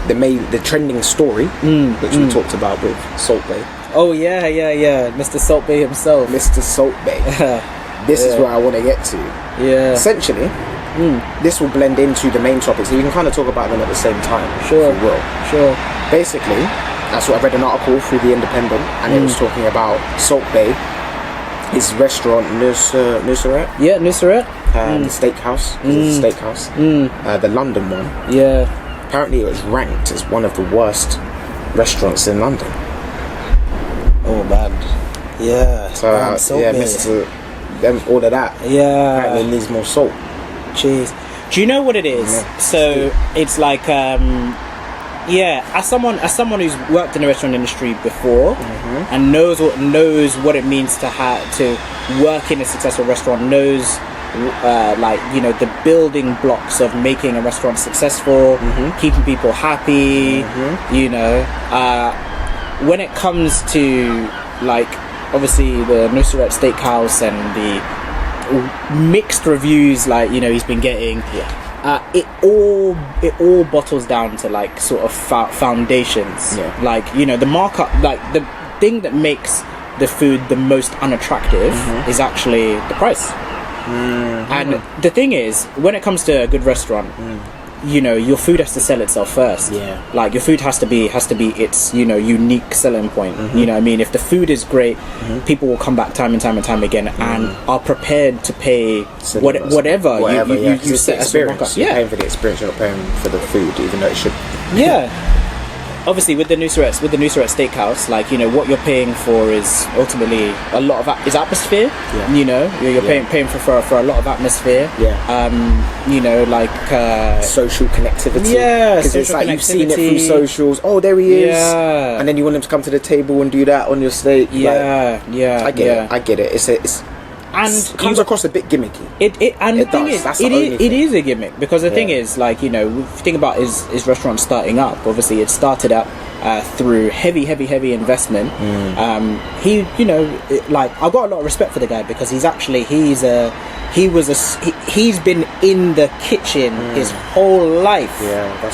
the trending story, which we talked about with Salt Bay. Oh yeah, Mr. Salt Bay himself. Mr. Salt Bay. This is where I want to get to. Essentially, this will blend into the main topic, so you can kind of talk about them at the same time. Sure. If you will. Basically, that's what I read an article through The Independent, and it was talking about Salt Bay, his restaurant Nusret. Yeah, Nusret. The steakhouse. The London one. Apparently it was ranked as one of the worst restaurants in London. Oh man. So Mr. All of that. Apparently it needs more salt. Jeez. Do you know what it is? So it's like as someone who's worked in the restaurant industry before and knows what it means to work in a successful restaurant, knows the building blocks of making a restaurant successful, keeping people happy, when it comes to like obviously the Nusret Steakhouse and the mixed reviews he's been getting, it all bottles down to like sort of foundations, the markup, like the thing that makes the food the most unattractive is actually the price. And the thing is, when it comes to a good restaurant, your food has to sell itself first. Like your food has to be its unique selling point. You know what I mean? If the food is great, people will come back time and time again and are prepared to pay whatever you set as a markup. You're paying for the experience, you're not paying for the food, even though it should. obviously with the Nusret Steakhouse, like, you know, what you're paying for is ultimately a lot of is atmosphere. Yeah. You know, you're paying for a lot of atmosphere. Yeah. You know, like social connectivity. Yeah, because it's like you've seen it through socials. Oh, there he is. Yeah. And then you want him to come to the table and do that on your steak. Yeah. Like, yeah. I get it. It's and comes across a bit gimmicky. It is a gimmick, because the thing is, like, you know, if you think about his restaurant starting up, obviously it started up through heavy investment. He, you know, like, I've got a lot of respect for the guy, because he's been in the kitchen his whole life.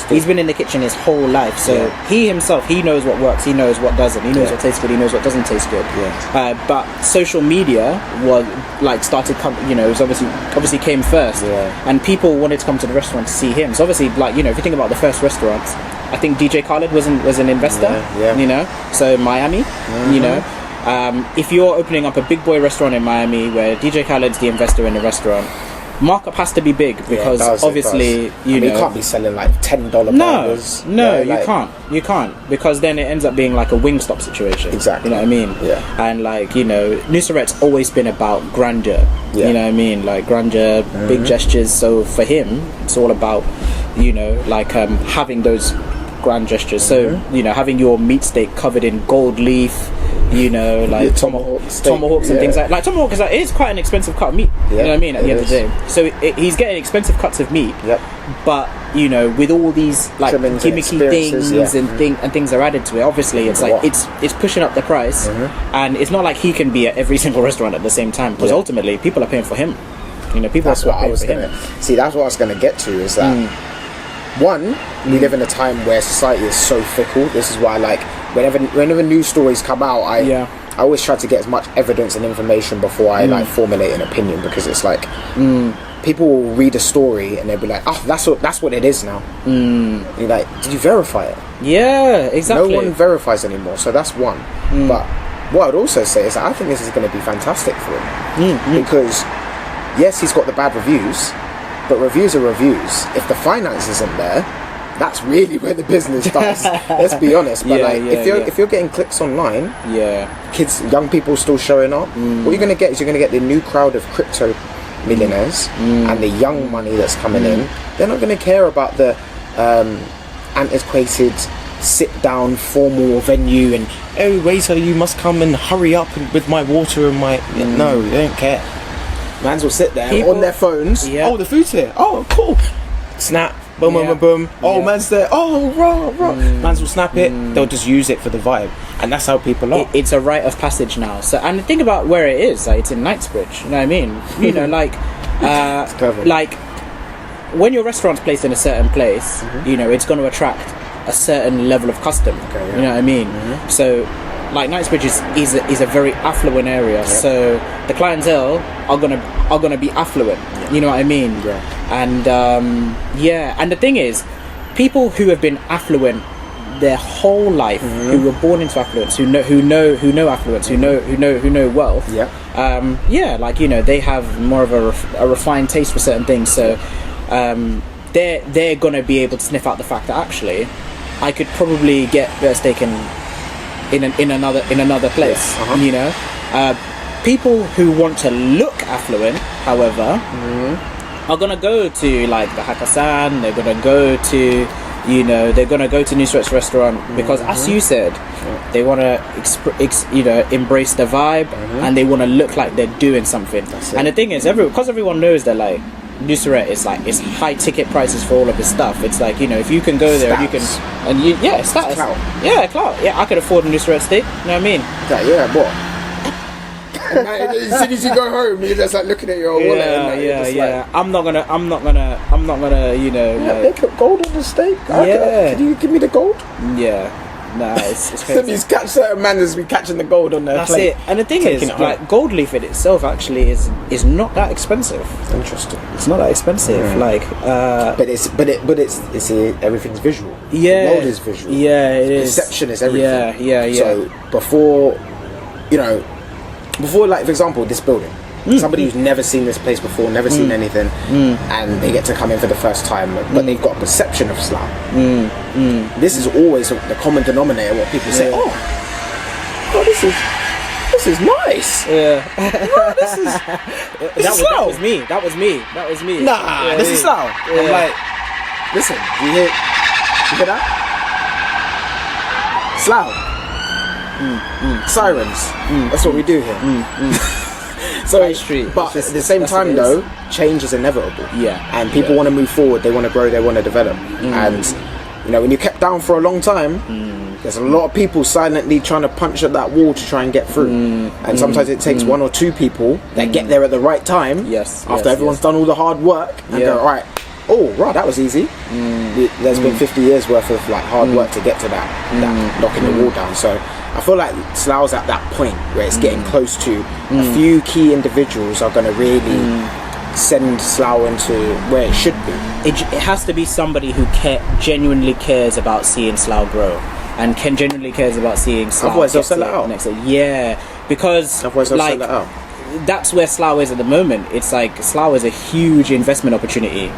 He's been in the kitchen his whole life, so he himself, he knows what works, he knows what doesn't, he knows what tastes good, he knows what doesn't taste good. But social media was like you know, it was obviously came first, and people wanted to come to the restaurant to see him. So obviously, like, you know, if you think about the first restaurants, I think DJ Khaled was an investor. You know, so Miami, you know. If you're opening up a big boy restaurant in Miami where DJ Khaled's the investor in the restaurant, markup has to be big, because obviously you know, you can't be selling like $10 burgers. No, you can't, because then it ends up being like a Wingstop situation. Exactly. You know what I mean? Yeah. And like, you know, Nusret's always been about grandeur. You know what I mean? Like grandeur, big gestures. So for him, it's all about, you know, like having those grand gestures. So, you know, having your meat steak covered in gold leaf, you know, like tomahawks and things like tomahawk is quite an expensive cut of meat. You know what I mean? At the end of the day, so he's getting expensive cuts of meat. But you know, with all these like gimmicky things and things are added to it, obviously it's like it's pushing up the price, and it's not like he can be at every single restaurant at the same time, because ultimately people are paying for him. You know, people. That's what I was gonna see. That's what I was gonna get to. Is that one? We live in a time where society is so fickle. This is why, like, whenever news stories come out, I always try to get as much evidence and information before I like formulate an opinion, because it's like people will read a story and they'll be like, "Oh, that's what it is now." You're like, "Did you verify it?" Yeah, exactly. No one verifies anymore, so that's one. But what I'd also say is that I think this is going to be fantastic for him, because yes, he's got the bad reviews, but reviews are reviews. If the finance isn't there, that's really where the business starts. Let's be honest. But if you're getting clicks online, kids, young people still showing up, what you're gonna get is you're gonna get the new crowd of crypto millionaires and the young money that's coming in. They're not gonna care about the antiquated sit down formal venue and, "Oh, waiter, you must come and hurry up with my water and my..." No, they don't care. Mans will sit there on their phones. Oh, the food's here. Oh, cool. Snap. Boom, boom, boom, boom. Oh, man's there. Oh, rah. Mans will snap it. They'll just use it for the vibe, and that's how people are. It's a rite of passage now. So, and think about where it is. Like, it's in Knightsbridge. You know what I mean? You know, like, like when your restaurant's placed in a certain place, you know, it's going to attract a certain level of custom. You know what I mean? So, like, Knightsbridge is a very affluent area, so the clientele are gonna be affluent. You know what I mean? And and the thing is, people who have been affluent their whole life, who were born into affluence, who know affluence, who know wealth. Like, you know, they have more of a refined taste for certain things. So they're gonna be able to sniff out the fact that actually I could probably get better steak in another place. You know, people who want to look affluent, however, are gonna go to like the Hakkasan. They're gonna go to, you know, they're gonna go to Nusret's restaurant because, as you said, they want to embrace the vibe and they want to look like they're doing something. And the thing is, because everyone knows that, like, Nusret is like, it's high ticket prices for all of his stuff. It's like, you know, if you can go there and status, clout. I could afford a Nusret steak. You know what I mean? What? As soon as you go home, you're just like looking at your wallet. Like, I'm not gonna. You know. They put gold on the steak. Can you give me the gold? Nah, it's crazy. These certain manners be catching the gold on their plate. That's it. And the thing is, like, gold leaf in itself actually is not that expensive. Interesting. It's not that expensive. Like, but it's everything's visual. Yeah, the gold is visual. Yeah, it is. Perception is everything. Yeah. So before, like, for example, this building. Somebody who's never seen this place before, never seen anything, and they get to come in for the first time, but they've got a perception of Slough. This is always the common denominator. What people say, oh, this is nice. Yeah. No, this is that was me. Nah, this is Slough. Yeah. I'm like, listen, you hear that? Slough. Sirens. That's what we do here. So, street. But at the same time, though, change is inevitable. Yeah. And people want to move forward. They want to grow. They want to develop. And when you're kept down for a long time, there's a lot of people silently trying to punch at that wall to try and get through. And sometimes it takes one or two people that get there at the right time. Yes. After everyone's done all the hard work and go, all right. Oh, right, that was easy. There's been 50 years worth of like hard work to get to that knocking the wall down. So I feel like Slough's at that point where it's getting close to a few key individuals are going to really send Slough into where it should be. It has to be somebody who genuinely cares about seeing Slough grow, and genuinely cares about seeing Slough. Otherwise they'll sell it out. Because otherwise they'll sell it out. That's where Slough is at the moment. It's like Slough is a huge investment opportunity.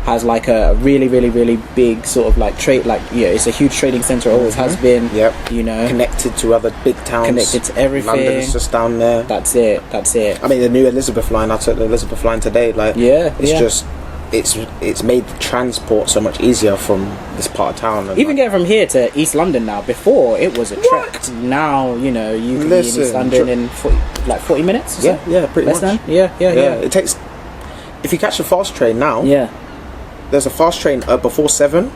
Has like a really, really, really big sort of like trade. It's a huge trading centre. Always has been. Yep. Connected to other big towns. Connected to everything. London's just down there. That's it. I mean, the new Elizabeth line. I took the Elizabeth line today. It's made the transport so much easier from this part of town. And even getting from here to East London now. Before it was a trek. Now you can be in East London in 40 minutes. Yeah, pretty much. Yeah. It takes. If you catch a fast train now. Yeah. There's a fast train before 7.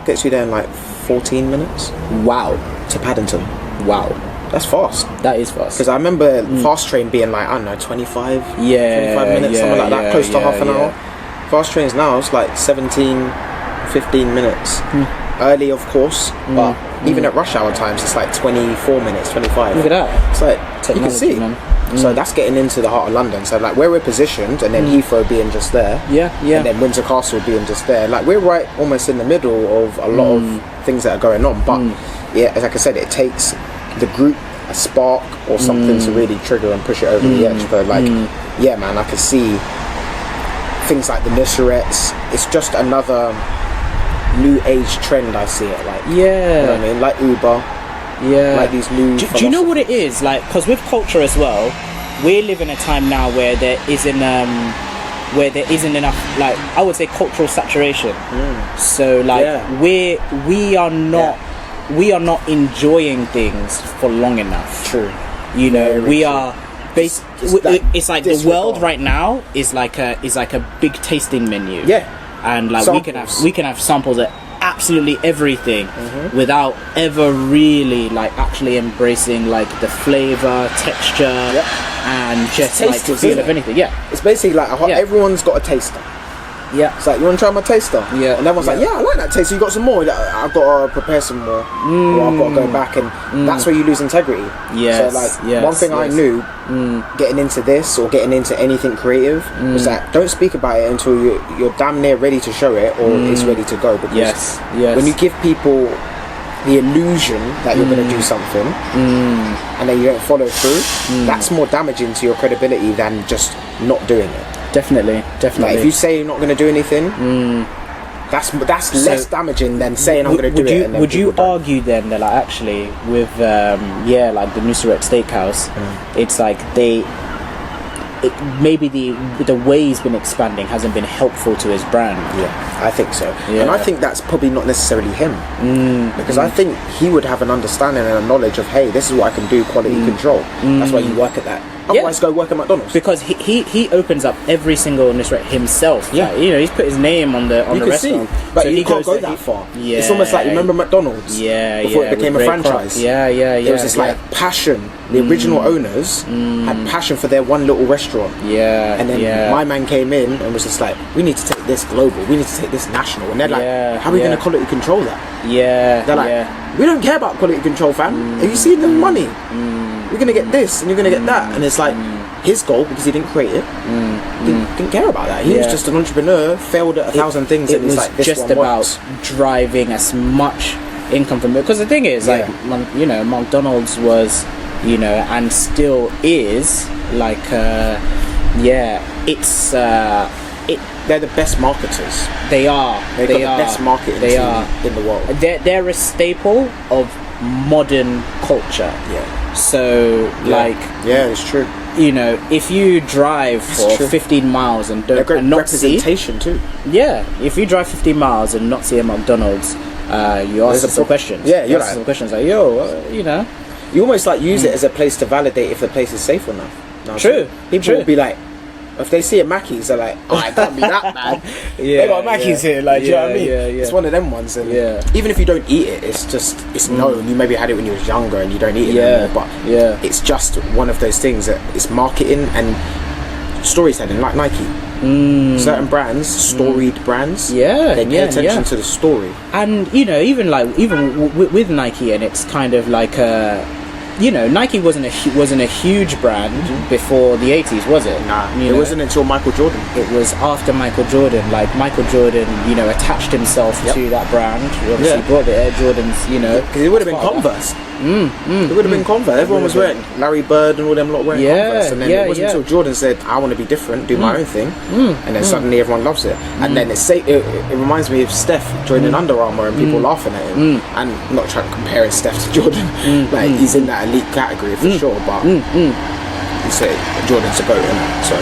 Gets you there in like 14 minutes. Wow. To Paddington. Wow. That's fast. That is fast. Because I remember fast train being like, I don't know, 25 minutes, something like that, close to half an hour. Fast trains now, it's like 17, 15 minutes. Early, of course, but even at rush hour times, it's like 24 minutes, 25. Look at that. It's like, you can see. Man. So that's getting into the heart of London. So like where we're positioned, and then Heathrow being just there, and then Windsor Castle being just there. Like we're right almost in the middle of a lot of things that are going on. But like I said, it takes the group a spark or something to really trigger and push it over the edge. But like, man, I can see things like the Nusrettes. It's just another new age trend. I see it like, you know what I mean, like Uber. Like these new do you know what it is like? Because with culture as well, we live in a time now where there isn't enough, like I would say, cultural saturation. So like we are not enjoying things for long enough. True. We are it's like the world right now is like a big tasting menu. And like samples. we can have samples at absolutely everything without ever really like actually embracing like the flavor, texture, and just like the feel of anything. It's basically like everyone's got a taster. It's like, you want to try my taster? And everyone's like, I like that taster. You got some more? I've got to prepare some more, or I've got to go back, and that's where you lose integrity. So like one thing I knew getting into this or getting into anything creative was that don't speak about it until you're damn near ready to show it or it's ready to go. Because when you give people the illusion that you're going to do something and then you don't follow through, that's more damaging to your credibility than just not doing it. Definitely. Like if you say you're not going to do anything, that's less damaging than saying I'm going to do it. And then would you argue then that like actually with like the Nusret Steakhouse, it's like maybe the way he's been expanding hasn't been helpful to his brand? I think so. And I think that's probably not necessarily him, because I think he would have an understanding and a knowledge of, hey, this is what I can do, quality control. That's why you work at that. Otherwise go work at McDonald's, because he opens up every single Nusret himself. He's put his name on the restaurant. But so you can't go that far. It's almost like, remember McDonald's before it became a franchise. There was this like passion. The original owners had passion for their one little restaurant. And then my man came in and was just like, we need to take this global, we need to take this national. And they're like, how are we going to quality control that? They're like, we don't care about quality control, fam. Have you seen the money? You're going to get this and you're going to get that. And it's like, his goal, because he didn't create it, didn't care about that. He was just an entrepreneur, failed at 1,000 things. It was like, this just about driving as much income from it. Because the thing is, like, McDonald's was you know, and still is like it's they're the best marketers. They are. They've got the best marketing team in the world. They're a staple of modern culture. Yeah. So it's true. You know, if you drive for 15 miles and don't great and not representation see, too. Yeah, if you drive 15 miles and not see a McDonald's, you ask some questions. Yeah, you're ask some questions like, yo, you know. You almost like use it as a place to validate if the place is safe or not. True. People will be like, if they see a Mackey's, they're like, oh, it can't be that bad. They got Mackey's here, like, do you know what I mean? Yeah. It's one of them ones. And even if you don't eat it, it's known. You maybe had it when you was younger and you don't eat it anymore, but it's just one of those things that it's marketing and storytelling, like Nike. Certain brands, storied brands, they pay attention to the story. And you know, even with Nike, and it's kind of like you know, Nike wasn't a huge brand before the 80s, was it? Nah, it wasn't until Michael Jordan. It was after Michael Jordan. Like, Michael Jordan, you know, attached himself to that brand. He obviously brought the Air Jordans, you know. Because it would have been Converse. It would have been Converse. Everyone was wearing Larry Bird and all them lot wearing Converse. And then it wasn't until Jordan said, I want to be different, do my own thing. And then suddenly everyone loves it. And then it reminds me of Steph joining Under Armour and people laughing at him. And not trying to compare Steph to Jordan. Like, he's in that elite category for sure, but you say Jordan's a GOAT, innit? So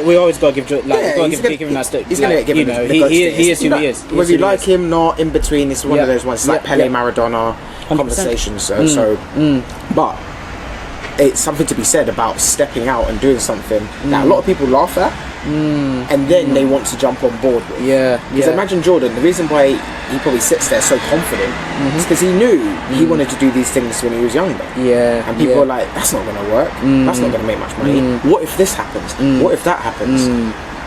we always gotta give Jordan. He's gonna get given. You know, he is who he is. Whether you like him, not in between. It's one of those ones like Pele, Maradona conversations. But it's something to be said about stepping out and doing something that a lot of people laugh at, and then they want to jump on board with. Because imagine Jordan. The reason why he probably sits there so confident is because he knew he wanted to do these things when he was younger. And people are like, that's not going to work. That's not going to make much money. What if this happens? What if that happens?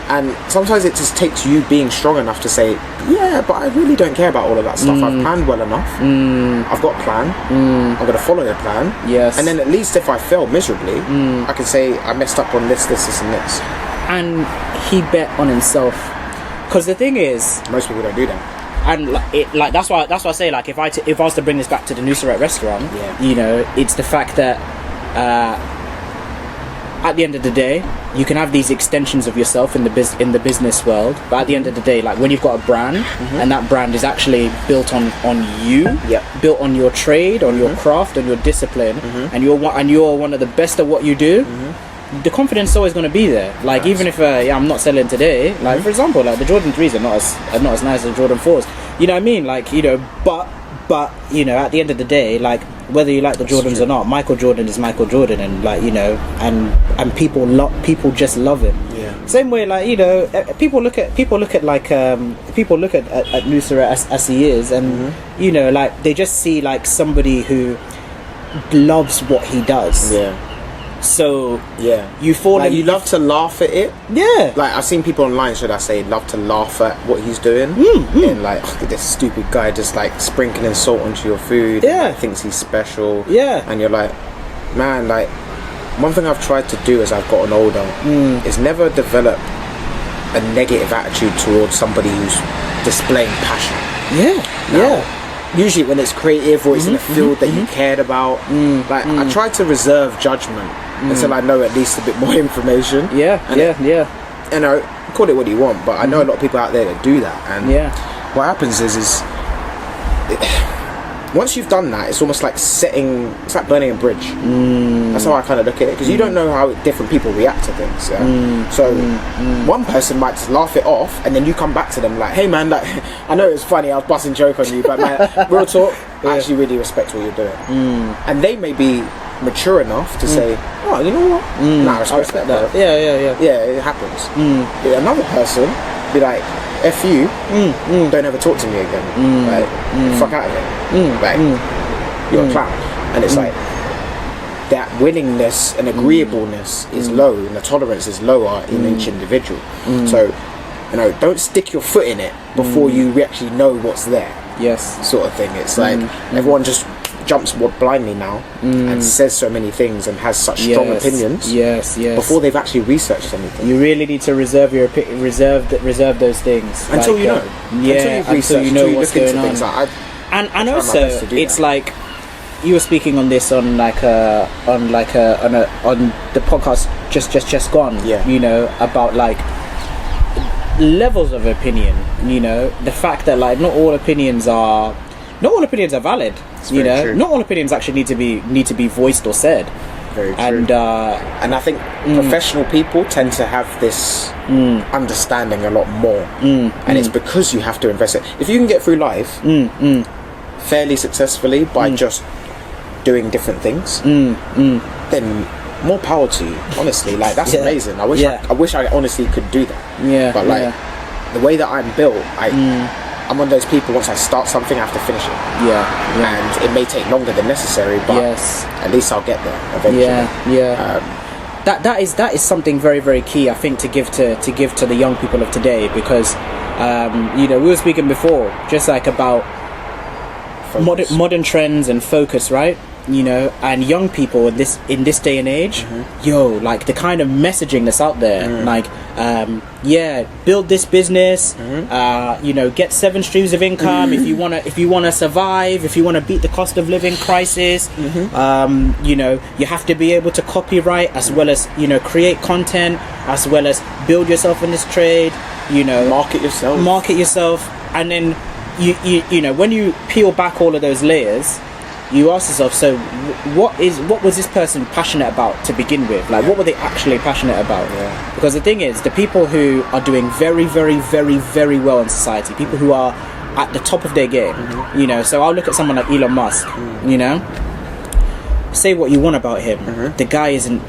And sometimes it just takes you being strong enough to say, yeah, but I really don't care about all of that stuff. I've planned well enough. I've got a plan. I'm going to follow the plan. And then at least if I fail miserably, I can say I messed up on this, and this. And he bet on himself. Because the thing is, most people don't do that. And that's why I say, like, if I was to bring this back to the Nusret restaurant, you know, it's the fact that at the end of the day, you can have these extensions of yourself in the business world, but at the end of the day, like, when you've got a brand and that brand is actually built on you, built on your trade, on your craft, on your discipline, and you're one of the best at what you do. The confidence is always going to be there. Like, even if I'm not selling today, like, for example, like, the Jordan 3s are not as nice as the Jordan 4s. You know what I mean? Like, you know, but you know, at the end of the day, like, whether you like the Jordans or not, Michael Jordan is Michael Jordan, and, like, you know, and people just love him. Same way, like, you know, people look at Nusret as he is, and you know, like, they just see, like, somebody who loves what he does. So you fall like, you love to laugh at it. Like, I've seen people online, should I say, love to laugh at what he's doing. And like, oh, this stupid guy just like sprinkling salt onto your food. And thinks he's special. And you're like, man, like, one thing I've tried to do as I've gotten older is never develop a negative attitude towards somebody who's displaying passion. Usually when it's creative or it's in a field that you cared about, like, I try to reserve judgment until I know at least a bit more information. And I call it what you want, but I know a lot of people out there that do that. And what happens is once you've done that, it's almost like it's like burning a bridge. That's how I kind of look at it, because you don't know how different people react to things. So one person might just laugh it off, and then you come back to them like, hey man, like, I know it's funny, I was busting joke on you, but man, real talk, I actually really respect what you're doing. And they may be mature enough to say, oh, you know what, I respect that. Yeah, it happens. Another person be like, F you, don't ever talk to me again. Like, fuck out of it. Like, you're a clown. And it's like, that willingness and agreeableness is low, and the tolerance is lower in each individual. So, you know, don't stick your foot in it before you actually know what's there. Sort of thing. It's like, everyone just jumps blindly now and says so many things and has such strong opinions before they've actually researched anything. You really need to reserve those things until you know. Until you've researched, you know what's going on. Things, like, and also, it's like, you were speaking on this on the podcast just gone. Yeah. You know, about like levels of opinion. You know, the fact that like not all opinions are valid. You know, true. not all opinions actually need to be voiced or said. Very true. And I think professional people tend to have this understanding a lot more, and it's because you have to invest it. If you can get through life fairly successfully by just doing different things, then more power to you. Honestly, like that's amazing. I wish I honestly could do that. Yeah. But like the way that I'm built, I'm one of those people. Once I start something, I have to finish it. Yeah. And it may take longer than necessary, but at least I'll get there eventually. That is something very, very key, I think, to give to the young people of today, because you know, we were speaking before just like about modern trends and focus, right? You know, and young people in this day and age, like the kind of messaging that's out there, like build this business, you know, get 7 streams of income if you wanna survive, if you wanna beat the cost of living crisis, you know, you have to be able to copyright as well as, you know, create content, as well as build yourself in this trade, you know, market yourself, and then you know, when you peel back all of those layers, you ask yourself, so what was this person passionate about to begin with? Like, what were they actually passionate about? Because the thing is, the people who are doing very, very, very, very well in society, people who are at the top of their game, you know, so I'll look at someone like Elon Musk, you know, say what you want about him, the guy is an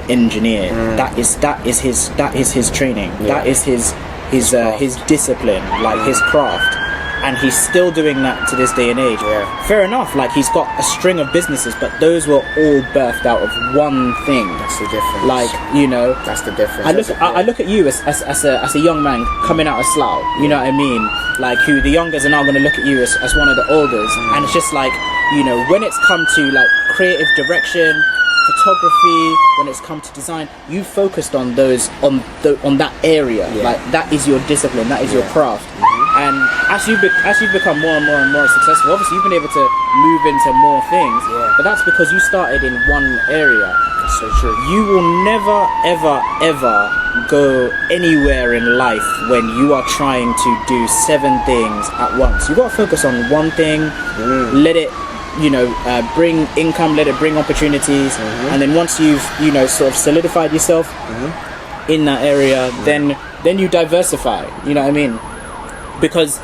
engineer. That is his training, that is his discipline, like his craft. And he's still doing that to this day and age. Fair enough, like he's got a string of businesses, but those were all birthed out of one thing. That's the difference. Like, you know, that's the difference. I look at you as a young man coming out of Slough, you know what I mean? Like, who the youngers are now going to look at you as one of the elders, and it's just like, you know, when it's come to like creative direction, photography, when it's come to design, you focused on those on that area. Like, that is your discipline, that is your craft. And as you've become more and more and more successful, obviously you've been able to move into more things, but that's because you started in one area. That's so true. You will never ever go anywhere in life when you are trying to do 7 things at once. You've got to focus on one thing, let it, you know, bring income, let it bring opportunities, and then once you've, you know, sort of solidified yourself in that area, then you diversify, you know what I mean? Because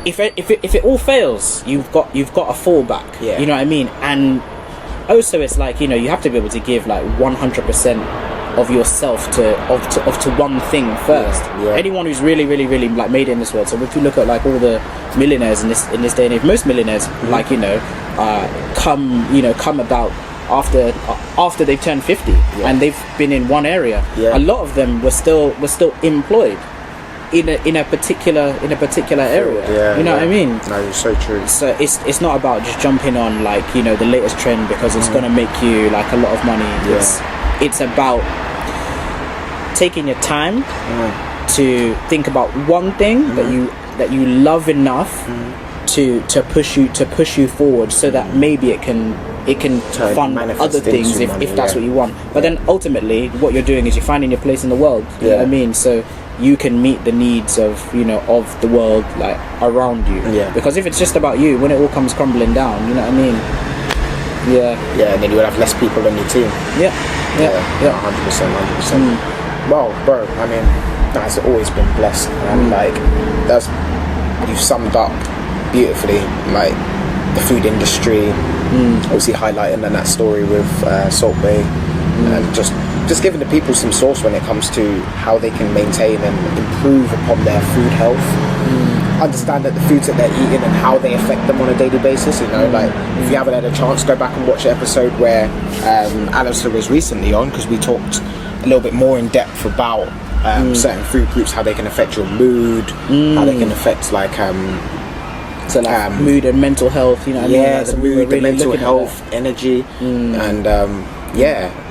if it all fails, you've got a fallback, you know what I mean? And also, it's like, you know, you have to be able to give like 100% of yourself to one thing first. Anyone who's really like made it in this world. So if you look at like all the millionaires in this day and age, most millionaires like, you know, come about after they've turned 50 and they've been in one area. A lot of them were still employed in a particular area. You know what I mean? No, it's so true. So it's not about just jumping on like, you know, the latest trend because it's gonna make you like a lot of money. It's about taking your time to think about one thing that you love enough to push you forward, so that maybe it can fund other things if that's what you want. But then ultimately what you're doing is you're finding your place in the world. You know what I mean? So you can meet the needs of, you know, of the world like around you. Because if it's just about you, when it all comes crumbling down, you know what I mean? And then you would have less people on your team. 100%. Well, bro, I mean, that's always been blessed, and like you've summed up beautifully, like the food industry, obviously highlighting that story with Salt Bay, and just giving the people some source when it comes to how they can maintain and improve upon their food health. Understand that the foods that they're eating and how they affect them on a daily basis. You know, like if you haven't had a chance, go back and watch the episode where Alistair was recently on, because we talked a little bit more in depth about certain food groups, how they can affect your mood, how they can affect like so like mood and mental health. You know what I mean? Like the mood, the mental health, energy, and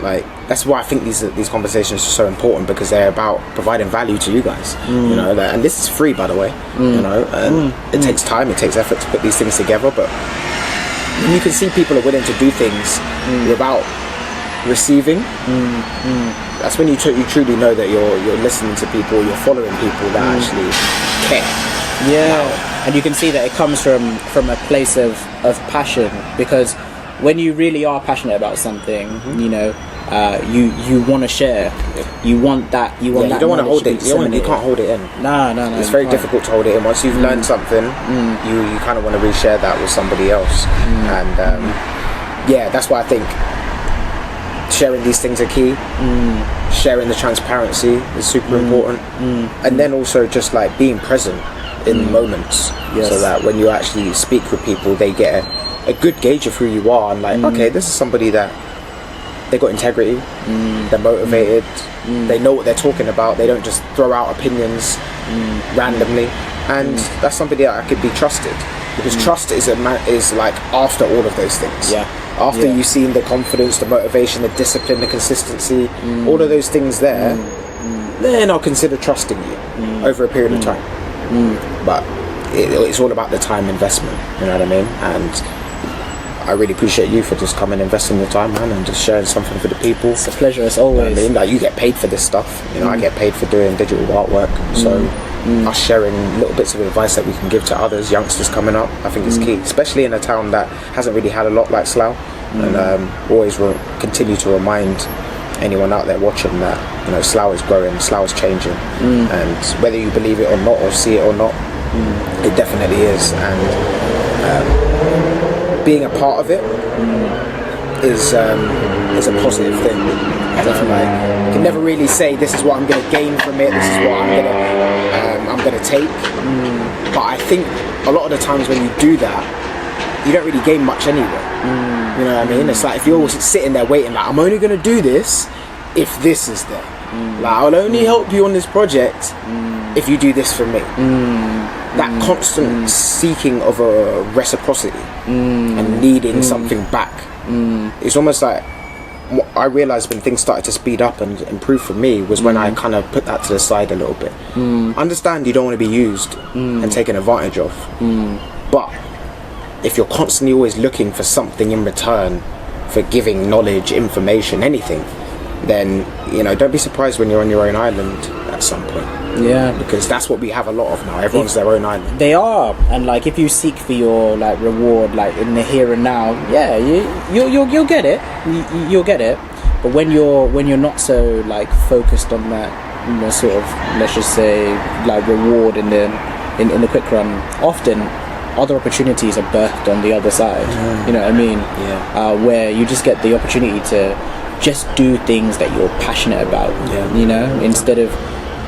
like that's why I think these conversations are so important, because they're about providing value to you guys. You know, and this is free, by the way. You know, and it takes time, it takes effort to put these things together, but you can see people are willing to do things without receiving. That's when you truly know that you're listening to people, you're following people that actually care. And you can see that it comes from a place of passion, because when you really are passionate about something, you know, you want to share. You want that. You want that. You don't want to hold it. You can't hold it in. No. It's very difficult to hold it in. Once you've learned something, you kind of want to reshare that with somebody else. And that's why I think sharing these things are key. Sharing the transparency is super important. And then also just like being present in moments, so that when you actually speak with people, they get a good gauge of who you are, and like, okay, this is somebody that they got integrity, they're motivated, they know what they're talking about, they don't just throw out opinions randomly, and that's somebody that could be trusted, because trust is like after all of those things. After you've seen the confidence, the motivation, the discipline, the consistency, all of those things there, then I'll consider trusting you over a period of time. But it's all about the time investment, you know what I mean? And I really appreciate you for just coming and investing your time, man, and just sharing something for the people. It's a pleasure, as always. You know what I mean? Like, you get paid for this stuff, you know. I get paid for doing digital artwork, so us sharing little bits of advice that we can give to others, youngsters coming up, I think is key, especially in a town that hasn't really had a lot like Slough. And always will continue to remind anyone out there watching that, you know, Slough is growing, Slough is changing, and whether you believe it or not, or see it or not, it definitely is. And being a part of it is a positive thing. You can never really say this is what I'm going to gain from it, this is what I'm going to take. But I think a lot of the times when you do that, you don't really gain much anyway. You know what I mean? It's like if you're always sitting there waiting, like, I'm only going to do this if this is there. Like, I'll only help you on this project if you do this for me. That constant seeking of a reciprocity and needing something back. It's almost like what I realised when things started to speed up and improve for me was when I kind of put that to the side a little bit. Understand you don't want to be used and taken advantage of, but if you're constantly always looking for something in return for giving knowledge, information, anything, then, you know, don't be surprised when you're on your own island at some point. Because that's what we have a lot of now. Everyone's their own island. They are, and like if you seek for your like reward, like in the here and now, you'll get it. You'll get it. But when you're not so like focused on that, you know, sort of, let's just say, like reward in the quick run, often other opportunities are birthed on the other side. You know what I mean? Where you just get the opportunity to just do things that you're passionate about. You know, instead of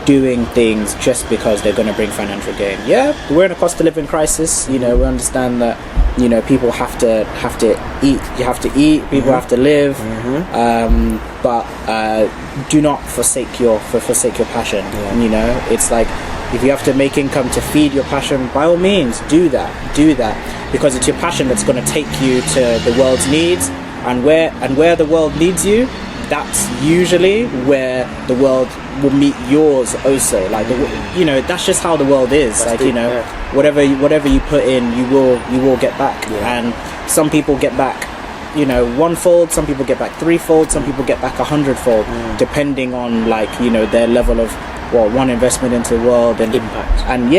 doing things just because they're going to bring financial gain. We're in a cost of living crisis. You know, we understand that, you know, people have to eat. You have to eat. People have to live. But do not forsake your passion. You know, it's like, if you have to make income to feed your passion, by all means, do that, because it's your passion that's going to take you to the world's needs, and where the world needs you, that's usually where the world will meet yours also. Like, you know, that's just how the world is. That's you know, whatever you put in, you will get back. And some people get back, you know, 1-fold, some people get back 3-fold, some people get back 100-fold, depending on, like, you know, their level of one investment into the world and impact. And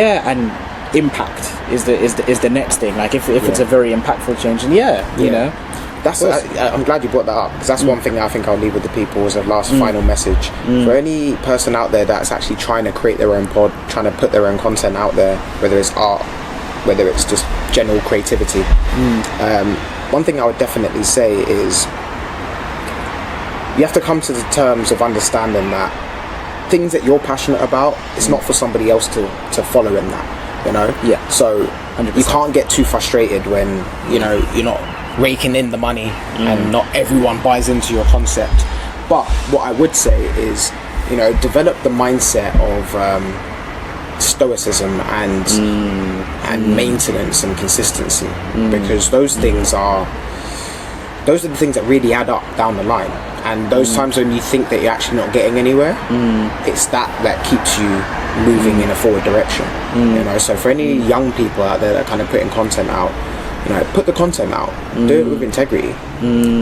impact is the next thing. Like if it's a very impactful change, and you know, that's I'm glad you brought that up, because that's one thing that I think I'll leave with the people as a last final message for any person out there that's actually trying to create their own pod, trying to put their own content out there, whether it's art, whether it's just general creativity. One thing I would definitely say is you have to come to the terms of understanding that things that you're passionate about, it's not for somebody else to follow in that, you know? So 100%. You can't get too frustrated when, you know, you're not raking in the money and not everyone buys into your concept. But what I would say is, you know, develop the mindset of stoicism and maintenance and consistency, because those things are the things that really add up down the line. And those times when you think that you're actually not getting anywhere, it's that keeps you moving in a forward direction. You know, so for any young people out there that are kind of putting content out, Like, put the content out, do it with integrity,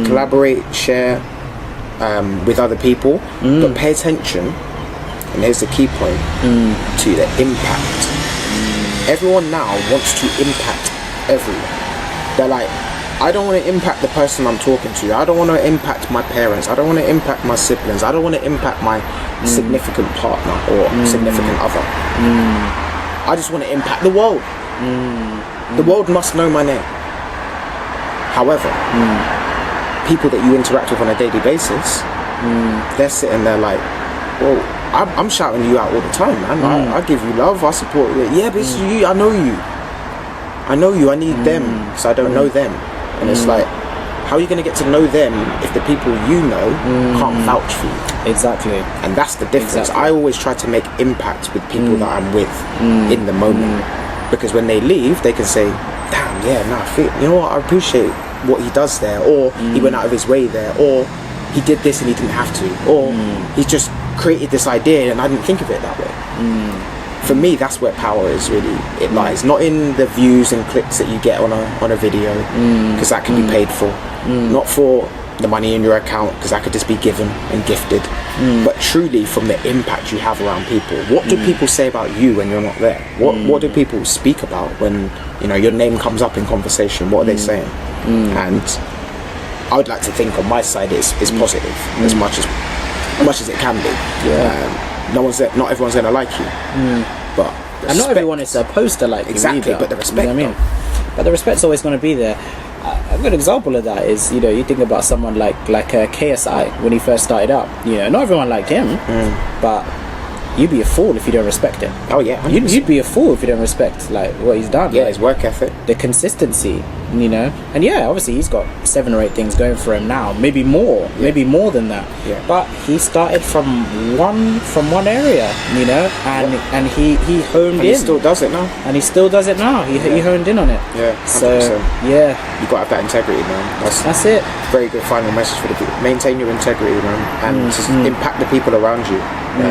collaborate, share with other people, but pay attention, and here's the key point, to the impact. Everyone now wants to impact everyone. They're like, I don't want to impact the person I'm talking to, I don't want to impact my parents, I don't want to impact my siblings, I don't want to impact my significant partner or significant other. I just want to impact the world. The world must know my name. However, people that you interact with on a daily basis, they're sitting there like, well, I'm shouting you out all the time, man. I give you love, I support you. Yeah, but it's you, I know you, I need them, so I don't know them. And it's like, how are you going to get to know them if the people you know can't vouch for you? Exactly. And that's the difference. Exactly. I always try to make impact with people that I'm with in the moment. Because when they leave, they can say, damn, yeah, no, I feel, you know what, I appreciate what he does there, or he went out of his way there, or he did this and he didn't have to, or he just created this idea and I didn't think of it that way. For me, that's where power is really, it lies. Not in the views and clicks that you get on a video, because that can be paid for. Not for the money in your account, because that could just be given and gifted. But truly from the impact you have around people. What do people say about you when you're not there? What do people speak about when, you know, your name comes up in conversation? What are they saying? And I would like to think on my side it's positive as much as it can be. Not everyone's gonna like you, but and not everyone is supposed to like you exactly either, but the respect, you know what I mean? But the respect's always going to be there. A good example of that is, you know, you think about someone like KSI when he first started out. You know, not everyone liked him, but you'd be a fool if you don't respect him. Oh yeah, you'd be a fool if you don't respect like what he's done. Yeah, like, his work ethic, the consistency, you know. And yeah, obviously he's got 7 or 8 things going for him now, maybe more than that. Yeah. But he started from one area, you know, and he honed in. He still does it now. And he still does it now. He honed in on it. Yeah, 100%. So yeah, you got to have that integrity, man. That's it. Very good final message for the people. Maintain your integrity, man, and just impact the people around you.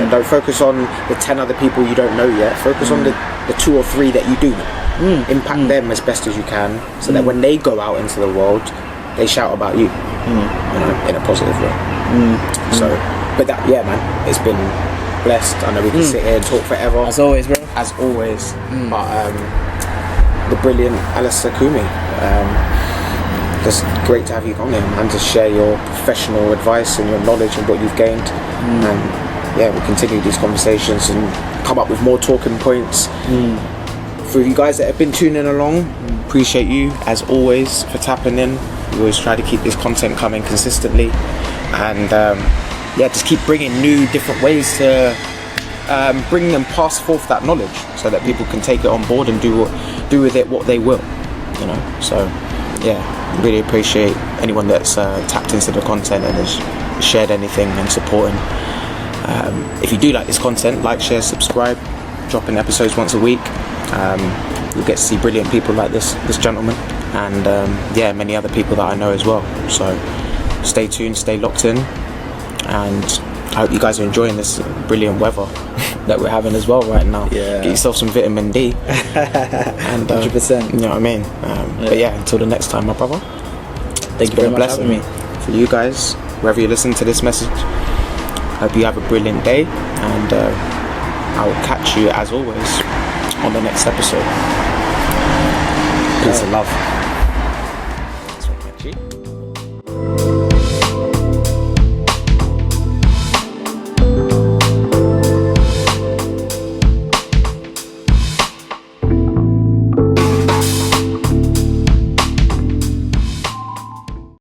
Don't focus on the 10 other people you don't know yet. Focus on the 2 or 3 that you do know. Impact them as best as you can, so that when they go out into the world, they shout about you, you know, in a positive way. So, but that, yeah, man, it's been blessed. I know we can sit here and talk forever. As always, bro. As always. But the brilliant Alistair Kumi. Just great to have you on here and to share your professional advice and your knowledge and what you've gained. And yeah, we'll continue these conversations and come up with more talking points. For you guys that have been tuning along, appreciate you as always for tapping in. We always try to keep this content coming consistently, and yeah, just keep bringing new different ways to bring and pass forth that knowledge, so that people can take it on board and do with it what they will, you know. So yeah, really appreciate anyone that's tapped into the content and has shared anything and supporting. If you do like this content, like, share, subscribe, dropping episodes once a week. You'll get to see brilliant people like this gentleman, and yeah, many other people that I know as well. So stay tuned, stay locked in, and I hope you guys are enjoying this brilliant weather that we're having as well right now. Yeah. Get yourself some vitamin D. And 100%. You know what I mean? But yeah, until the next time, my brother. Thank you very much for having me. For you guys, wherever you listen to this message, hope you have a brilliant day, and I will catch you as always on the next episode. Peace and love.